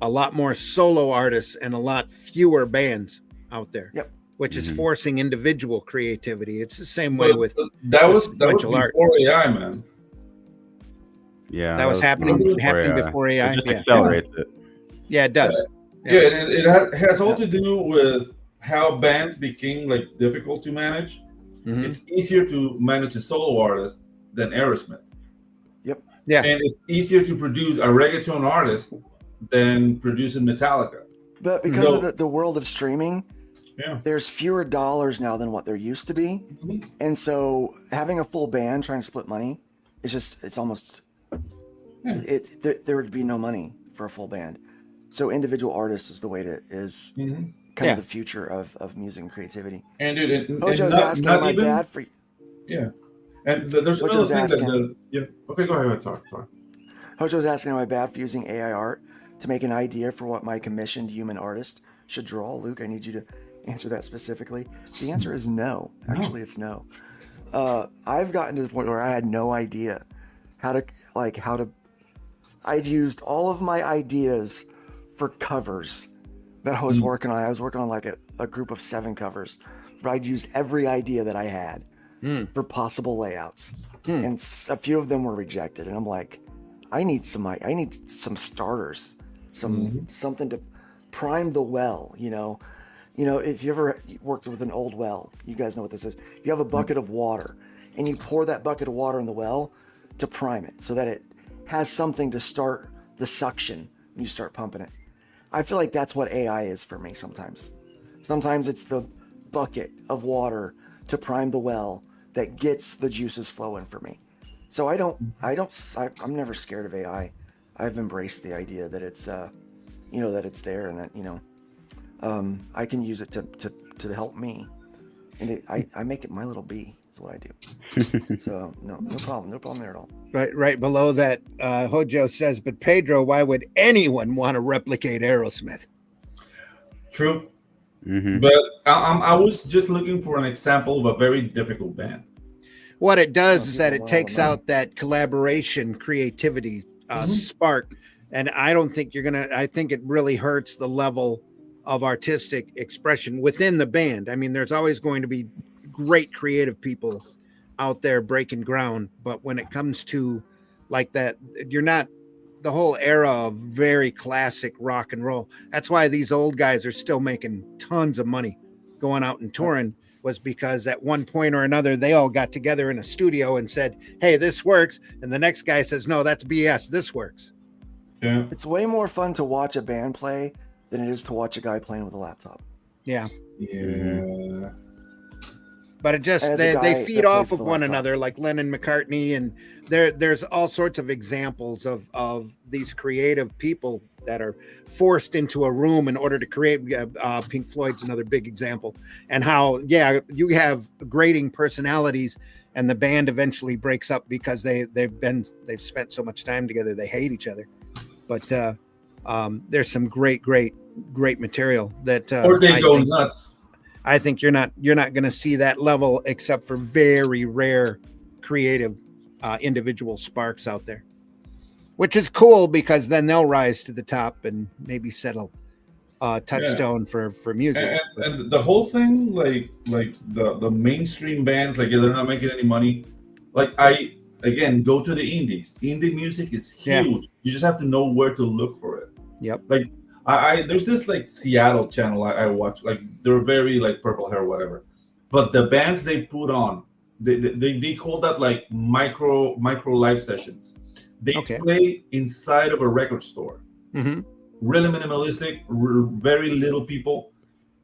a lot more solo artists and a lot fewer bands out there. Yep. Which is forcing individual creativity. It's the same way with that was sequential art. before AI, man. Yeah, That was happening before AI. It just Yeah. accelerates it. Yeah, it does. Yeah, and it has all to do with how bands became like difficult to manage. Mhm. It's easier to manage a solo artist than Aerosmith. Yep. Yeah. And it's easier to produce a reggaeton artist than producing Metallica. But because No. of the world of streaming, Yeah. there's fewer dollars now than what there used to be. And so having a full band trying to split money, it's almost, there would be no money for a full band. So individual artists is the way to, is kind of the future of music and creativity. And dude, Hojo's asking, am I bad for you? Yeah. And there's another Hojo's thing asking. yeah. Okay, go ahead. Sorry. Hojo's asking, am I bad for using AI art to make an idea for what my commissioned human artist should draw? Luke, I need you to answer that specifically. The answer is no. Actually, it's no. I've gotten to the point where I had no idea how to. I'd used all of my ideas for covers that I was working on. I was working on like a group of 7 covers, but I'd used every idea that I had for possible layouts, and a few of them were rejected. And I'm like, I need some starters, something to prime the well. You know, if you ever worked with an old well, you guys know what this is. You have a bucket of water, and you pour that bucket of water in the well to prime it, so that it has something to start the suction when you start pumping it. I feel like that's what AI is for me sometimes. Sometimes it's the bucket of water to prime the well that gets the juices flowing for me. So I'm never scared of AI. I've embraced the idea that it's, that it's there, and that, I can use it to help me. And I make it my little bee is what I do. So no problem there at all. Right below that, Hojo says, but Pedro, why would anyone want to replicate Aerosmith? True. But I was just looking for an example of a very difficult band. What it does is that it takes out that collaboration, creativity, spark. And I don't think I think it really hurts the level of artistic expression within the band. I mean, there's always going to be great creative people out there breaking ground. But when it comes to like that, you're not the whole era of very classic rock and roll. That's why these old guys are still making tons of money going out and touring, was because at one point or another, they all got together in a studio and said, hey, this works. And the next guy says, no, that's BS. This works. Yeah. It's way more fun to watch a band play than it is to watch a guy playing with a laptop. Yeah. Yeah. But it just, they feed off of one another, like Lennon, McCartney, and there's all sorts of examples of these creative people that are forced into a room in order to create. Pink Floyd's another big example, and how you have grading personalities, and the band eventually breaks up because they've spent so much time together they hate each other. But there's some great material that or they go nuts. I think you're not going to see that level except for very rare creative individual sparks out there, which is cool because then they'll rise to the top and maybe settle touchstone for music. And the whole thing, like the mainstream bands, like they're not making any money. Like again, go to the indies. Indie music is huge. Yeah. You just have to know where to look for it. Yep. Like there's this like Seattle channel I watch. Like they're very like Purple Hair, whatever. But the bands they put on, they call that like micro live sessions. They play inside of a record store. Really minimalistic, very little people.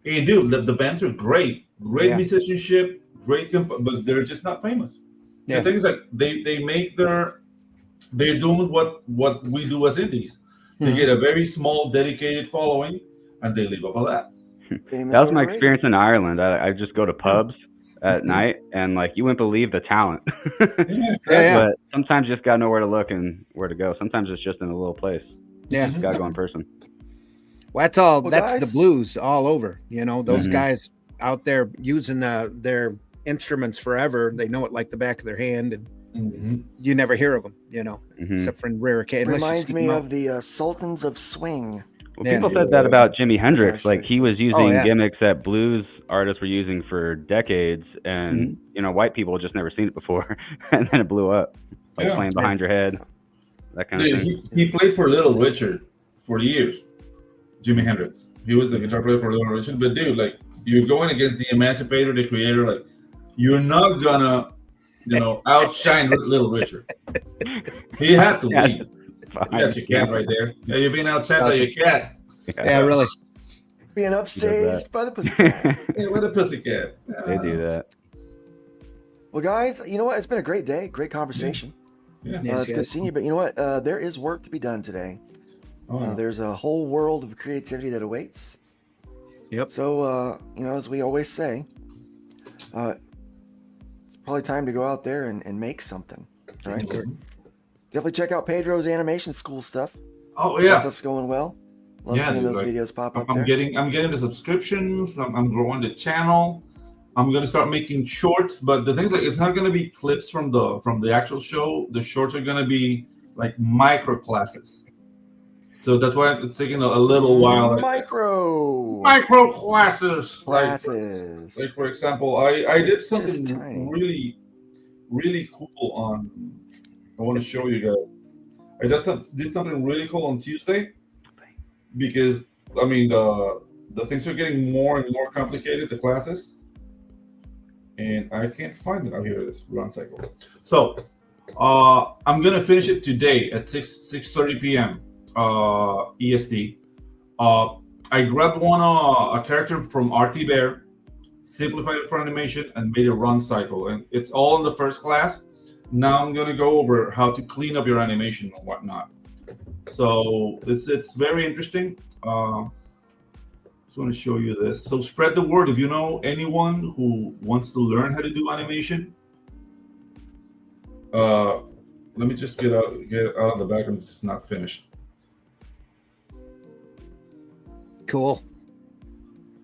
And dude, the bands are great musicianship, but they're just not famous. Yeah. The thing is like they're doing what we do as indies. They get a very small dedicated following and they live off of that. That was my experience in Ireland. I just go to pubs at night, and like you wouldn't believe the talent. But sometimes you just gotta know where to look and where to go. Sometimes it's just in a little place. Yeah, you just gotta go in person. Well, that's all. Well, that's guys- the blues all over. You know, those Mhm. guys out there using their instruments forever. They know it like the back of their hand, and you never hear of them. You know, except for in rare occasions. Reminds me of the Sultans of Swing. Well, people said that about Jimi Hendrix. Like he was using yeah. gimmicks that blues artists were using for decades, and you know, white people had just never seen it before, and then it blew up, like Yeah. playing behind your head, that kind of Dude, thing. he played for Little Richard for years. Jimi Hendrix. He was the guitar player for Little Richard. But dude, like you're going against the Emancipator, the creator. Like you're not gonna, outshine Little Richard. He had to leave. You got your cat right there. Yeah, you're being outshined by your cat. Yeah, really. Being upstaged by the Pussycat. Yeah, with a Pussycat. They do that. Well, guys, you know what? It's been a great day, great conversation. Yeah. It's good seeing you. But you know what? There is work to be done today. There's a whole world of creativity that awaits. Yep. So, as we always say, it's probably time to go out there and make something, right? Definitely check out Pedro's animation school stuff. Oh yeah, that stuff's going well. Love seeing dude, those videos pop up I'm there. getting the subscriptions. I'm growing the channel. I'm gonna start making shorts, but the thing is, like, it's not gonna be clips from the actual show. The shorts are gonna be like micro classes. So that's why it's taking a little while. Micro classes. Like for example, I did It's just something tiny. really, really cool on. I want to show you guys. I did something really cool on Tuesday because I mean the things are getting more and more complicated. The classes, and I can't find it. Oh, here it is. Run cycle. So I'm gonna finish it today at 6:30 p.m. EST. I grabbed a character from RT Bear, simplified it for animation, and made a run cycle. And it's all in the first class. Now I'm gonna go over how to clean up your animation and whatnot. So it's very interesting. Just want to show you this. So spread the word. If you know anyone who wants to learn how to do animation, let me just get out of the background. It's not finished. Cool.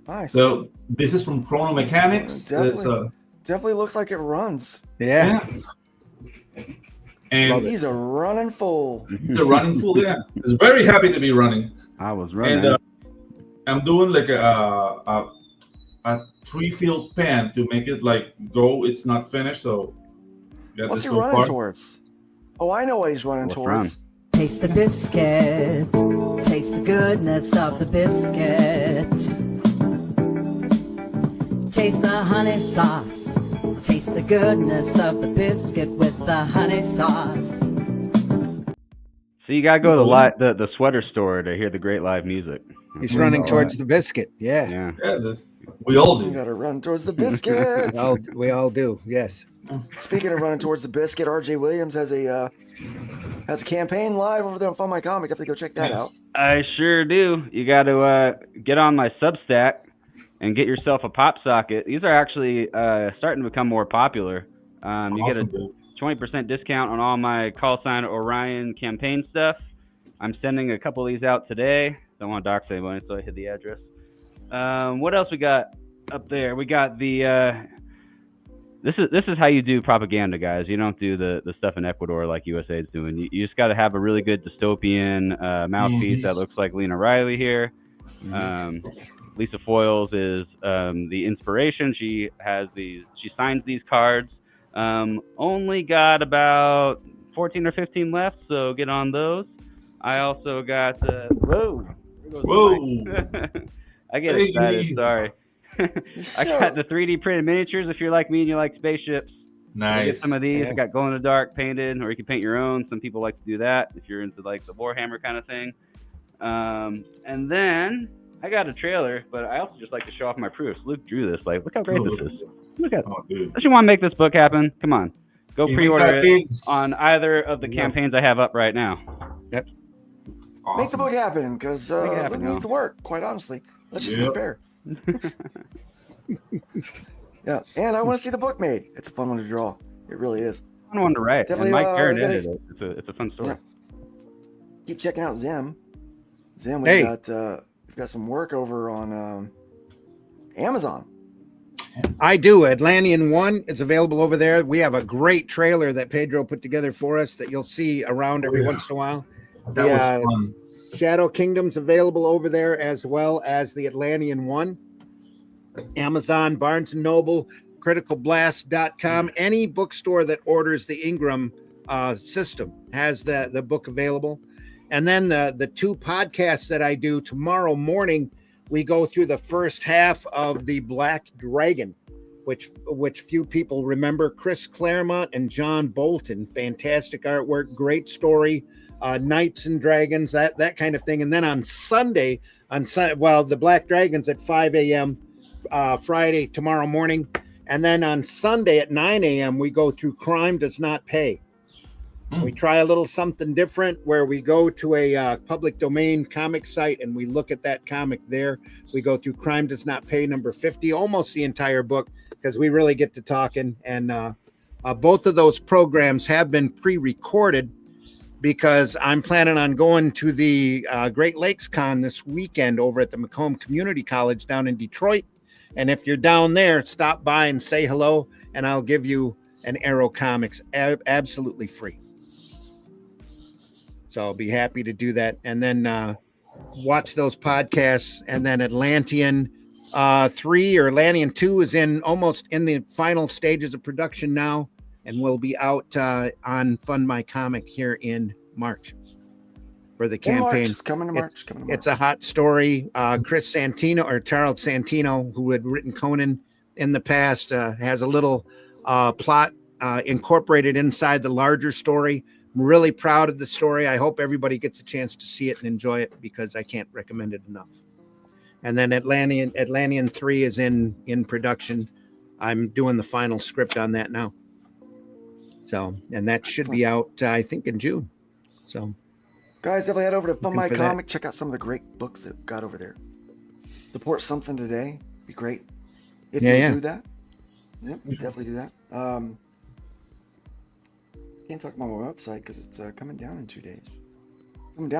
Nice. So this is from Chrono Mechanics. Definitely looks like it runs. Yeah. And he's a running fool. The running fool, yeah. Is very happy to be running. I was running. And I'm doing like a 3-field pan to make it like go. It's not finished, so. What's he running towards? Oh, I know what he's running towards. Taste the biscuit. Taste the goodness of the biscuit. Taste the honey sauce. Taste the goodness of the biscuit with the honey sauce. So you gotta go to the sweater store to hear the great live music. He's running towards the biscuit. Yeah. Yeah, we all do. You gotta run towards the biscuit. we all do. Yes. Speaking of running towards the biscuit, RJ Williams has a campaign live over there on Fun My Comic. Have to go check that out. I sure do. You got to get on my Substack and get yourself a pop socket. These are actually starting to become more popular. You get a 20% discount on all my call sign Orion campaign stuff. I'm sending a couple of these out today. Don't want to dox anybody, so I hid the address. What else we got up there? We got the this is how you do propaganda, guys. You don't do the stuff in Ecuador like USA is doing. You just got to have a really good dystopian mouthpiece that looks like Lena Riley here. Lisa Foyles is the inspiration. She signs these cards. Only got about 14 or 15 left, so get on those. I also got whoa. I get excited. Sorry. I got the 3D printed miniatures. If you're like me and you like spaceships, nice. Get some of these. I got glow in the dark painted, or you can paint your own. Some people like to do that if you're into like the Warhammer kind of thing. And then I got a trailer, but I also just like to show off my proofs. Luke drew this. Like, look how great this is. Look at. Don't you want to make this book happen? Come on, go pre-order it on either of the campaigns I have up right now. Yep. Make the book happen, because Make it happen, Luke y'all. needs to work, quite honestly. Let's just Yep. be fair. Yeah, and I want to see the book made. It's a fun one to draw. It really is. Fun one to write. Definitely, And Mike Garrett gotta- edited it. It's a fun story. Keep checking out Zim. Zim, Hey. we've got some work over on Amazon. I do. Atlantean 1 is available over there. We have a great trailer that Pedro put together for us that you'll see around every once in a while. That was fun. Shadow Kingdom's available over there, as well as the Atlantean 1. Amazon, Barnes & Noble, criticalblast.com. Any bookstore that orders the Ingram system has the book available. And then the 2 podcasts that I do tomorrow morning, we go through the first half of the Black Dragon, which few people remember. Chris Claremont and John Bolton, fantastic artwork, great story, Knights and Dragons, that kind of thing. And then on Sunday, the Black Dragon's at 5 a.m. Friday, tomorrow morning. And then on Sunday at 9 a.m., we go through Crime Does Not Pay. We try a little something different where we go to a public domain comic site and we look at that comic there. We go through Crime Does Not Pay number 50, almost the entire book, because we really get to talking. And both of those programs have been pre-recorded because I'm planning on going to the Great Lakes Con this weekend over at the Macomb Community College down in Detroit. And if you're down there, stop by and say hello, and I'll give you an Arrow Comics absolutely free. So I'll be happy to do that. And then watch those podcasts. And then Atlantean 3 or Atlantean 2 is almost in the final stages of production now, and will be out on Fund My Comic here in March for the campaign. It's coming to March. It's a hot story. Chris Santino, or Charles Santino, who had written Conan in the past, has a little plot incorporated inside the larger story. I'm really proud of the story. I hope everybody gets a chance to see it and enjoy it, because I can't recommend it enough. And then Atlantean 3 is in production. I'm doing the final script on that now. So, and that should be out, I think, in June. So, Guys, definitely head over to Fund My for that. Comic. Check out some of the great books that we've got over there. Support something today. Be great. If you do that. Yep, definitely do that. Can't talk about my website because it's coming down in 2 days.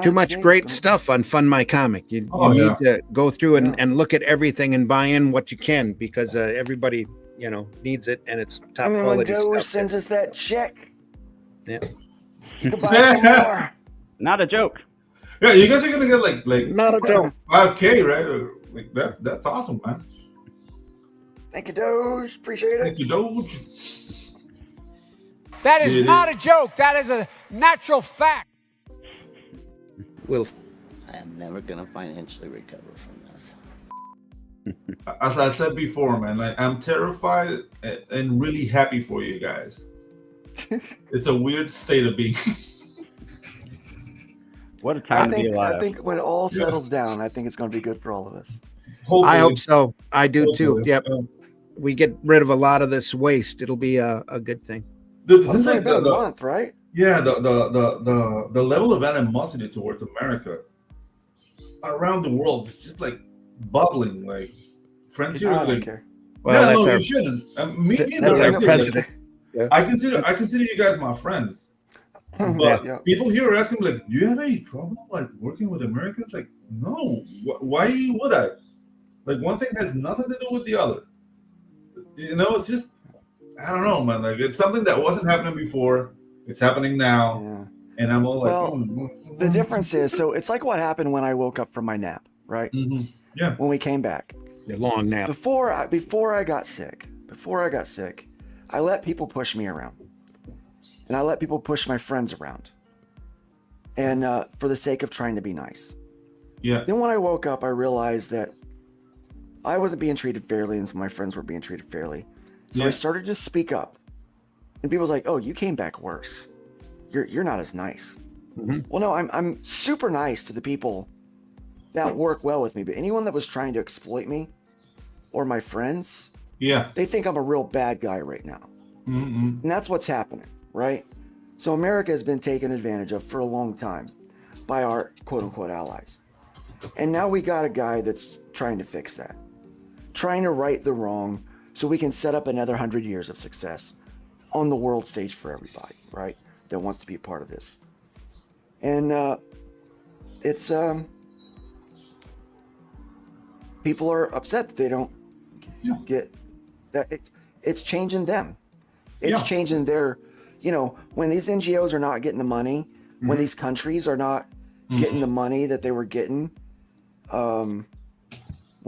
Too much great stuff on Fund My Comic. You need to go through and look at everything and buy in what you can, because everybody, needs it, and it's top And then when quality Joe stuff. sends us that check, Yeah. you can buy some more. Not a joke. Yeah, you guys are gonna get like not a joke. 5K, right? Or, like that's awesome, man. Thank you, Doge. Appreciate it. Thank you, Doge. That is Yeah, not a joke. That is a natural fact. Will. I am never gonna financially recover from this. As I said before, man, like I'm terrified and really happy for you guys. It's a weird state of being. What a time to be alive. I think when it all settles down, I think it's going to be good for all of us. I hope so. I do too. Hopefully. Yep. We get rid of a lot of this waste. It'll be a good thing. It's only been a month, right? Yeah, the level of animosity towards America around the world is just like bubbling. Like friends here, I don't like, care. Well, yeah, that's no, our- you shouldn't. Me that's neither. our Like, president. Yeah. I consider you guys my friends. But people here are asking, like, do you have any problem like working with Americans? Like, no. Why would I? Like, one thing has nothing to do with the other. It's just, I don't know, man. Like, it's something that wasn't happening before. It's happening now, and I'm all like, Well, the difference is, so it's like what happened when I woke up from my nap, right? Yeah. When we came back. The long nap. Before I got sick, I let people push me around. And I let people push my friends around. And for the sake of trying to be nice. Yeah. Then when I woke up, I realized that I wasn't being treated fairly, and some of my friends weren't being treated fairly. So I started to speak up. And people was like, "Oh, you came back worse. You're not as nice." Well, no, I'm super nice to the people that work well with me, but anyone that was trying to exploit me or my friends, they think I'm a real bad guy right now. And that's what's happening, right? So America has been taken advantage of for a long time. by our quote-unquote allies. And now we got a guy that's trying to fix that, trying to right the wrong so we can set up another 100 years of success on the world stage for everybody, right, that wants to be a part of this. And it's people are upset that they don't get that. It's changing them. It's changing their, when these NGOs are not getting the money, when these countries are not getting the money that they were getting, when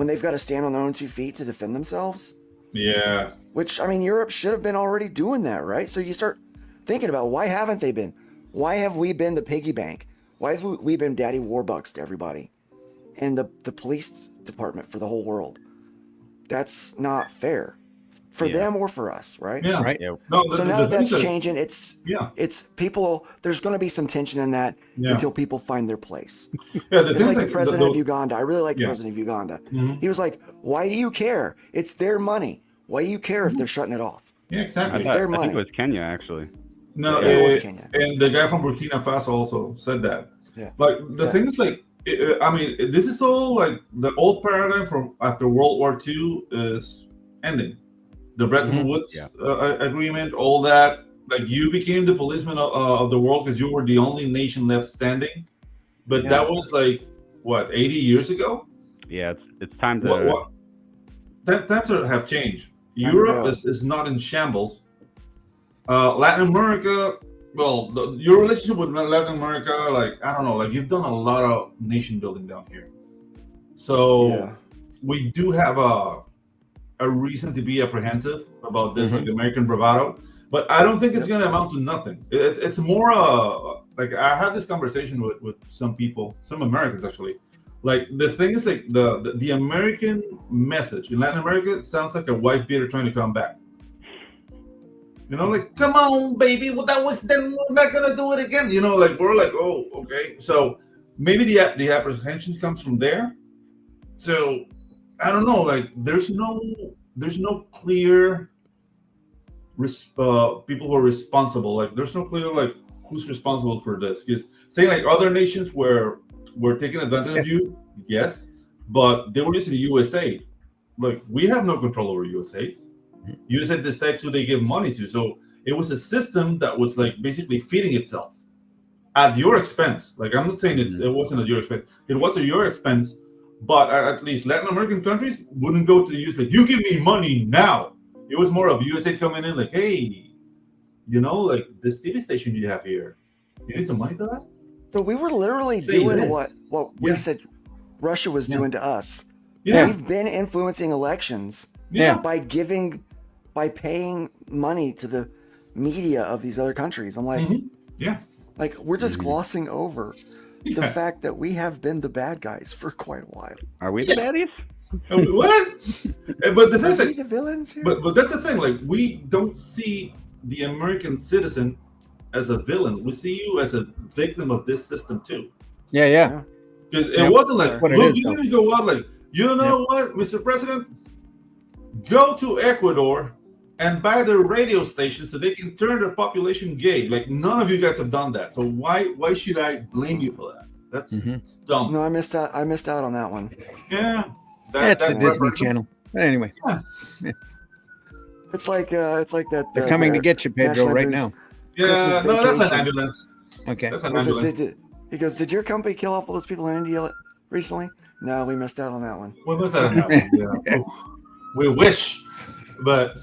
they've got to stand on their own 2 feet to defend themselves. Yeah. Which, I mean, Europe should have been already doing that, right? So you start thinking about, why haven't they been? Why have we been the piggy bank? Why have we been daddy warbucks to everybody? And the police department for the whole world? That's not fair. For them or for us, right? Yeah. Right. No, So now that that's changing, it's people. There's going to be some tension in that until people find their place. It's like the president of Uganda. I really like the president of Uganda. He was like, "Why do you care? It's their money. Why do you care if they're shutting it off? Yeah, exactly. It's their I think money." it was Kenya, actually. No, it was Kenya. And the guy from Burkina Faso also said that. Yeah. Like the thing is, like, I mean, this is all like the old paradigm from after World War II is ending. The Bretton Woods agreement, all that. Like, you became the policeman of the world because you were the only nation left standing. But that was like what, 80 years ago? Yeah, it's time to. Times have changed. Europe is not in shambles. Latin America, well, your relationship with Latin America, like, I don't know, like, you've done a lot of nation building down here. So we do have a reason to be apprehensive about this, like American bravado. But I don't think it's going to amount to nothing. It's more like, I had this conversation with some people, some Americans actually. Like, the thing is, like, the American message in Latin America sounds like a white beater trying to come back. Like, come on, baby. Well, that was then. We're not gonna do it again. Like, we're like, oh, okay. So maybe the apprehension comes from there. So I don't know. Like, there's no clear people who are responsible. Like, there's no clear, like, who's responsible for this. Because saying, like, other nations were taking advantage of you, yes, but they were using the USA. Like, we have no control over USA. USA decides who they give money to. So it was a system that was, like, basically feeding itself at your expense. Like, I'm not saying it wasn't at your expense. It was at your expense, but at least Latin American countries wouldn't go to the US like, you give me money now. It was more of USA coming in like, hey, like, this TV station you have here, you need some money for that? So we were literally doing what we said Russia was doing to us. Yeah. We've been influencing elections by paying money to the media of these other countries. I'm like, like, we're just glossing over the fact that we have been the bad guys for quite a while. Are we the baddies? What? But the thing is, the villains here? But that's the thing. Like, we don't see the American citizen as a villain. We see you as a victim of this system too. Yeah. Because it wasn't like, what it look, is, you didn't go out like, what, Mr. President? Go to Ecuador and buy their radio station so they can turn their population gay. Like, none of you guys have done that. So why should I blame you for that? That's dumb. No, I missed out on that one. Yeah. That's the Disney Channel. But anyway. Yeah. It's like that. They're coming to get you, Pedro, right now. Yeah, Christmas no, that's an vacation. ambulance. Okay. That's an ambulance. He goes, did your company kill off all those people in India recently? No, we missed out on that one. We missed out on that one. Yeah. We wish. But,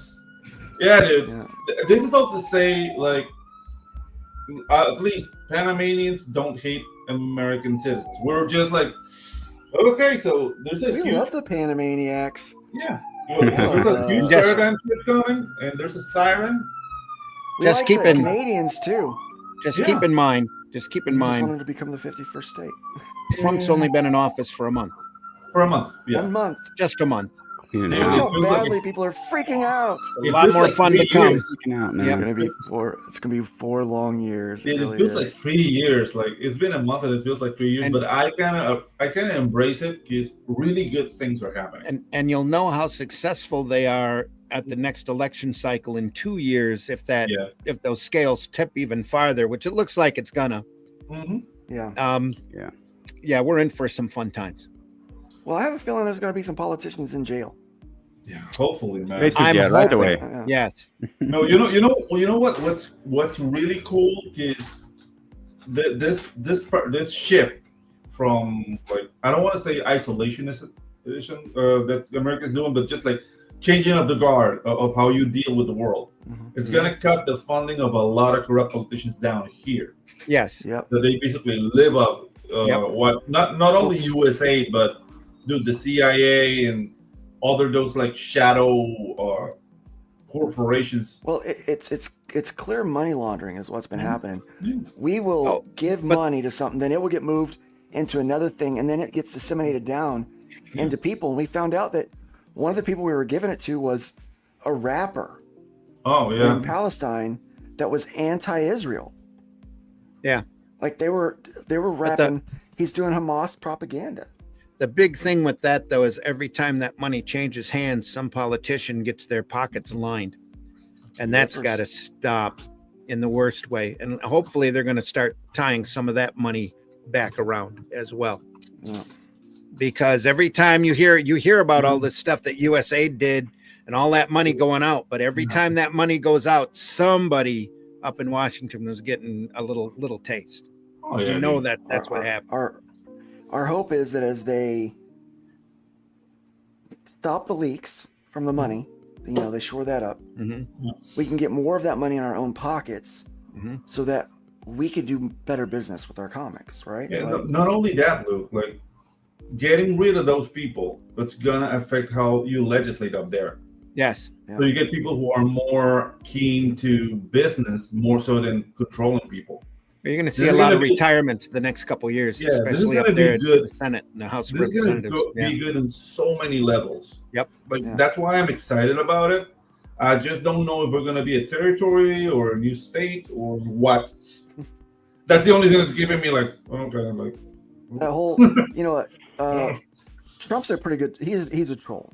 yeah, dude. Yeah. This is all to say, like, at least Panamanians don't hate American citizens. We're just like, okay, so there's a We love the Panamaniacs. Yeah. There's a huge paradigm shift coming, and there's a siren. We Just like keep the in- Canadians too. Just keep in mind. Just keep in We just mind. wanted to become the 51st state. Trump's only been in office for a month. For a month, yeah. 1 month. Just a month. Look how badly people are freaking out. A lot more fun to come. It's gonna be 4 long years. It really feels is. like 3 years. Like, it's been a month and it feels like 3 years. But I kind of embrace it because really good things are happening. And you'll know how successful they are at the next election cycle in 2 years if those scales tip even farther, which it looks like it's gonna. Yeah. Yeah, we're in for some fun times. Well, I have a feeling there's going to be some politicians in jail. Yeah, hopefully, man. They should get right away. Yes. No, you know what? What's really cool is this shift from, like, I don't want to say isolationism that America's doing, but just like changing of the guard of how you deal with the world. It's gonna cut the funding of a lot of corrupt politicians down here. Yes. Yep. So they basically live up what not only USA, but dude, the CIA and other those like shadow corporations. Well, it's clear money laundering is what's been happening. We will give money to something, then it will get moved into another thing, and then it gets disseminated down into people. And we found out that one of the people we were giving it to was a rapper in Palestine that was anti-Israel. Yeah. Like they were rapping, he's doing Hamas propaganda. The big thing with that, though, is every time that money changes hands, some politician gets their pockets lined. And that's got to stop in the worst way. And hopefully they're going to start tying some of that money back around as well. Yeah. Because every time you hear about all this stuff that USA did and all that money going out, but every time that money goes out, somebody up in Washington was getting a little taste. Oh, yeah, that's what happened. Our hope is that as they stop the leaks from the money, they shore that up. We can get more of that money in our own pockets, so that we could do better business with our comics, right? Yeah, not only that, Luke, like getting rid of those people, that's gonna affect how you legislate up there. Yes. So you get people who are more keen to business more so than controlling people. You're going to see a lot of retirements the next couple of years, especially up there in the Senate and the House of Representatives. This is going to be good in so many levels. Yep. That's why I'm excited about it. I just don't know if we're going to be a territory or a new state or what. That's the only thing that's giving me like, okay, I'm like that whole, Trump's a pretty good. He's a troll.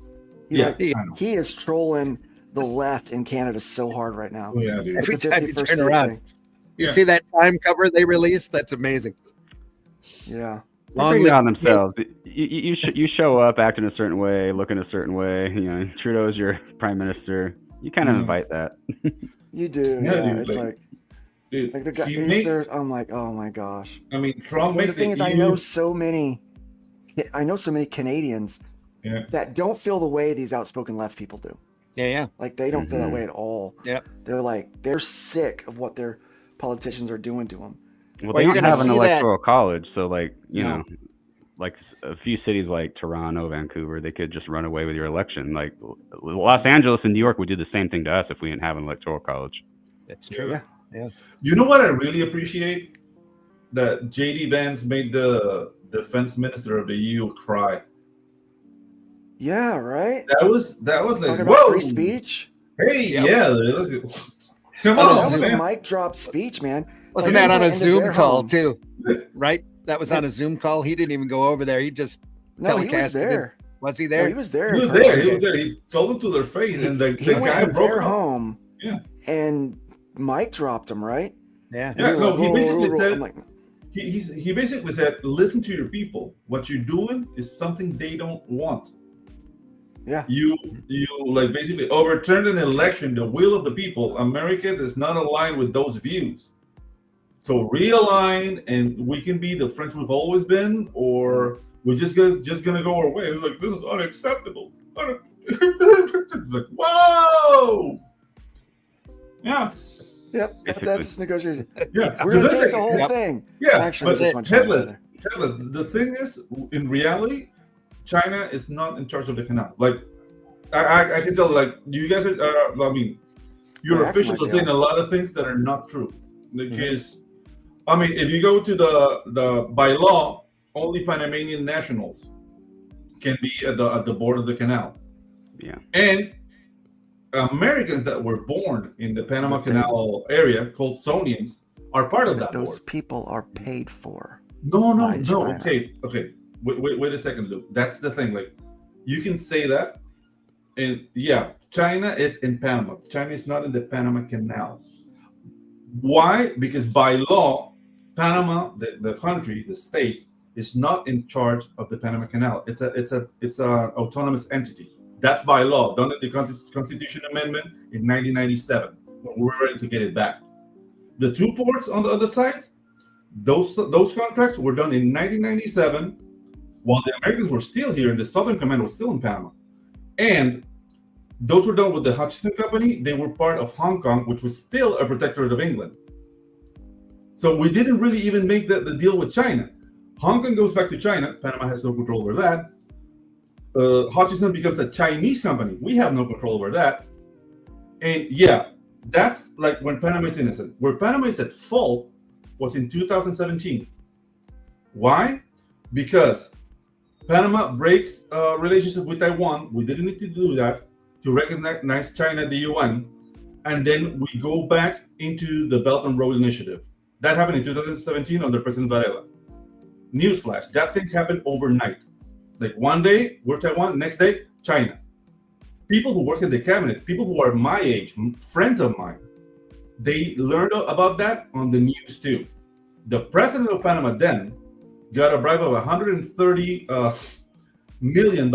He is trolling the left in Canada so hard right now. Oh, yeah, dude. Every time you turn around. You see that time cover they released? That's amazing. Yeah. They bring it on themselves. You show up acting a certain way, looking a certain way. Trudeau's your prime minister. You kind of invite that. You do. Yeah, Yeah. dude, It's like the guy. I'm like, oh my gosh. I mean, Trump. The thing is, I know so many Canadians that don't feel the way these outspoken left people do. Yeah. Like they don't feel that way at all. Yep. They're sick of what their politicians are doing to them. Well, they don't have an electoral college, so like like a few cities like Toronto, Vancouver, they could just run away with your election. Like Los Angeles and New York would do the same thing to us if we didn't have an electoral college. That's true. Yeah. You know what I really appreciate? That JD Vance made the defense minister of the EU cry. Yeah, right. That was like, talking whoa, about free speech. Hey, come Oh, on, that was man. a mic drop speech, man. Wasn't that on a Zoom call too? Right? That was on a Zoom call. He didn't even go over there. He just No, he was telecasted there. it. Was he there? No, he was there. He in was there. person. He was there. He told them to their face, and the He guy went in broke their up. home. Yeah. And mic dropped him, right? Yeah. Yeah, no, he basically said, I'm like, he basically said, listen to your people. What you're doing is something they don't want. Yeah. You like basically overturned an election, the will of the people. America does not align with those views. So realign, and we can be the friends we've always been, or we're just gonna go our way. It's like, this is unacceptable. It's like, whoa. Yeah. Yep, that's negotiation. Yeah, We're gonna take the whole thing. Yeah, Actually, but this one headless. The thing is, in reality, China is not in charge of the canal. Like, I can tell. Like, you guys are. I mean, your Yeah, officials are yeah. saying a lot of things that are not true. Because, I mean, if you go to the by law, only Panamanian nationals can be at the board of the canal. Yeah. And Americans that were born in the Panama Canal area, called Sonians, are part of that Those board. people are paid for. No. by China. Okay. Wait a second, Luke. That's the thing. Like, you can say that, and yeah, China is in Panama. China is not in the Panama Canal. Why? Because by law, Panama, the country, the state, is not in charge of the Panama Canal. It's a autonomous entity. That's by law, done in the Constitution Amendment in 1997. We're ready to get it back. The two ports on the other sides, those contracts were done in 1997, while the Americans were still here and the Southern Command was still in Panama. And those were done with the Hutchison Company. They were part of Hong Kong, which was still a protectorate of England. So we didn't really even make the deal with China. Hong Kong goes back to China. Panama has no control over that. Hutchison becomes a Chinese company. We have no control over that. And yeah, that's like when Panama is innocent. Where Panama is at fault was in 2017. Why? Because Panama breaks relationship with Taiwan. We didn't need to do that to recognize China at the UN. And then we go back into the Belt and Road Initiative. That happened in 2017 under President Varela. Newsflash, that thing happened overnight. Like one day, we're Taiwan, next day, China. People who work in the cabinet, people who are my age, friends of mine, they learned about that on the news too. The president of Panama then got a bribe of $130 million,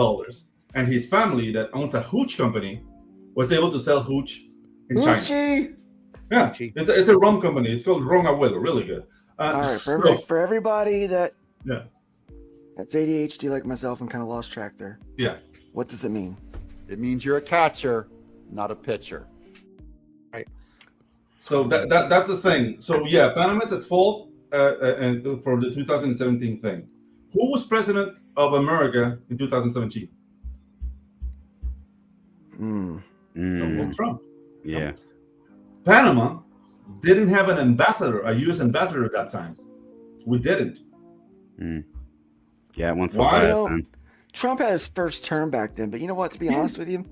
and his family that owns a hooch company was able to sell hooch in China. Yeah, it's a rum company. It's called Ron Abuelo, really good. All right, for everybody that's ADHD like myself and kind of lost track there. Yeah. What does it mean? It means you're a catcher, not a pitcher. Right. So that's the thing. So yeah, Panama's at fault and for the 2017 thing. Who was president of America in 2017? Donald Trump. Yeah. Panama didn't have an ambassador, a U.S. ambassador at that time. We didn't. Yeah, once Trump had his first term back then, but you know what? To be honest with you,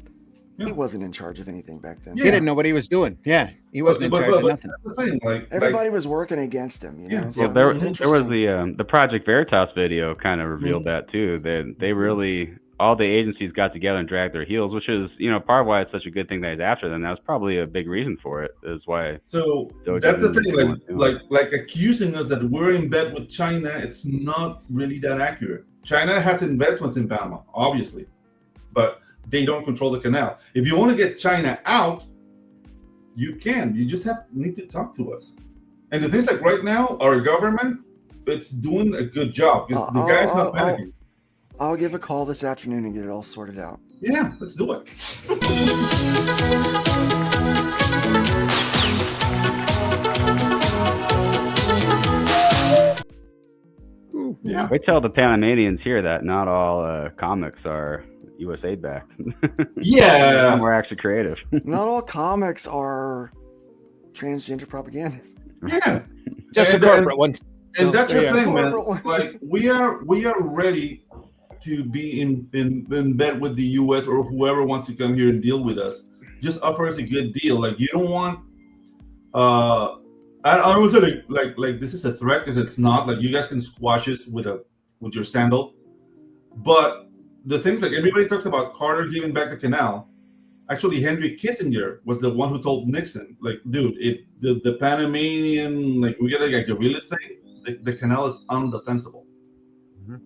he wasn't in charge of anything back then. He didn't know what he was doing. Yeah, he wasn't in charge of nothing. That's the thing, Everybody was working against him. You know? So there was the Project Veritas video kind of revealed that too. They really, all the agencies got together and dragged their heels, which is, part of why it's such a good thing that he's after them. That was probably a big reason for it. Is why. So that's the thing, like accusing us that we're in bed with China. It's not really that accurate. China has investments in Panama, obviously, but they don't control the canal. If you want to get China out, you can. You just need to talk to us. And the things like right now, our government, it's doing a good job because the guy's not panicking. I'll give a call this afternoon and get it all sorted out. Yeah, let's do it. Yeah. Wait till the Panamanians hear that not all comics are USAID backed. Yeah. We're actually creative. Not all comics are transgender propaganda. Yeah. Just the corporate ones. And that's the thing, man. Like we are ready to be in bed with the US or whoever wants to come here and deal with us. Just offer us a good deal. Like you don't want I don't say like this is a threat because it's not. Like you guys can squash us with your sandal. But the things like everybody talks about Carter giving back the canal. Actually, Henry Kissinger was the one who told Nixon, like, dude, if the Panamanian, like we get like a guerrilla thing, the canal is undefensible.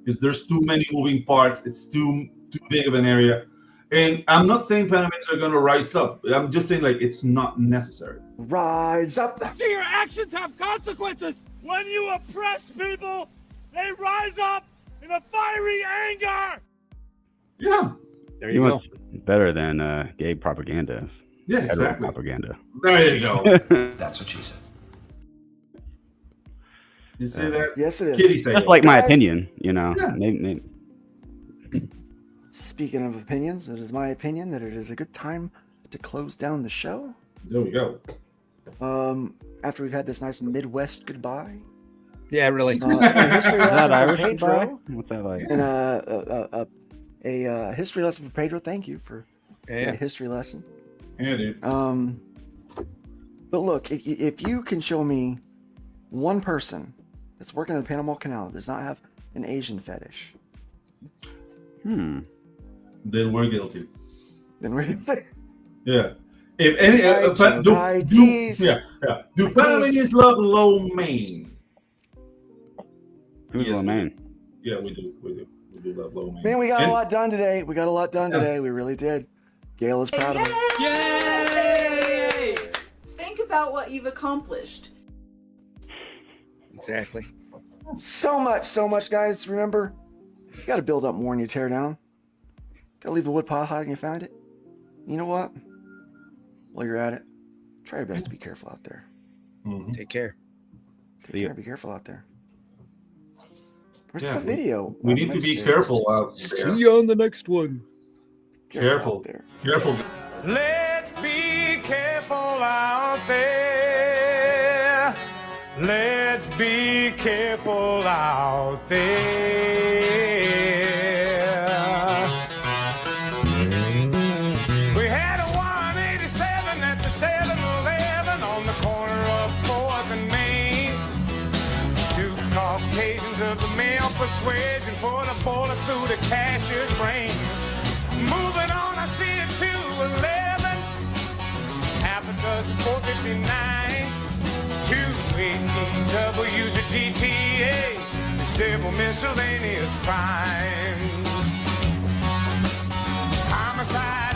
Because there's too many moving parts, it's too big of an area. And I'm not saying Panamanians are gonna rise up. I'm just saying like it's not necessary. Rise up. See, your actions have consequences. When you oppress people, they rise up in a fiery anger. Yeah. There you go. Better than gay propaganda. Yeah, exactly. Propaganda. There you go. That's what she said. You see that? Yes, it is. Kitty That's like my Guys, opinion, Yeah. Maybe. Speaking of opinions, it is my opinion that it is a good time to close down the show. There we go. After we've had this nice Midwest goodbye. Yeah, really. A history lesson Irish for Pedro. goodbye? What's that like? And a history lesson for Pedro. Thank you for a history lesson. Yeah, dude. But look, if you can show me one person that's working in the Panama Canal that does not have an Asian fetish, then we're guilty. Then we're guilty. Yeah. If any, do Panamanians love lo mein? Who's Yes, low main? Yeah, we do. We do love low main. Man, we got And- a lot done today. We got a lot done today. We really did. Gail is proud of it. Yay! Think about what you've accomplished. Exactly. So much, guys. Remember, you got to build up more than you tear down. Got to leave the wood pile high when you find it. You know what? While you're at it, try your best to be careful out there. Take care. Take care. Be careful out there. Where's Yeah, the video? We need to be careful out there. See you on the next one. Careful. Careful. Let's be careful out there. Let's be careful out there. We had a 187 at the 7-Eleven on the corner of 4th and Main. 2 Caucasians of the male persuasion put a bullet through the cashier's brain. Moving on, I see a 211, half a dozen 459, 2 ADWs, a GTA, several miscellaneous crimes. Homicide.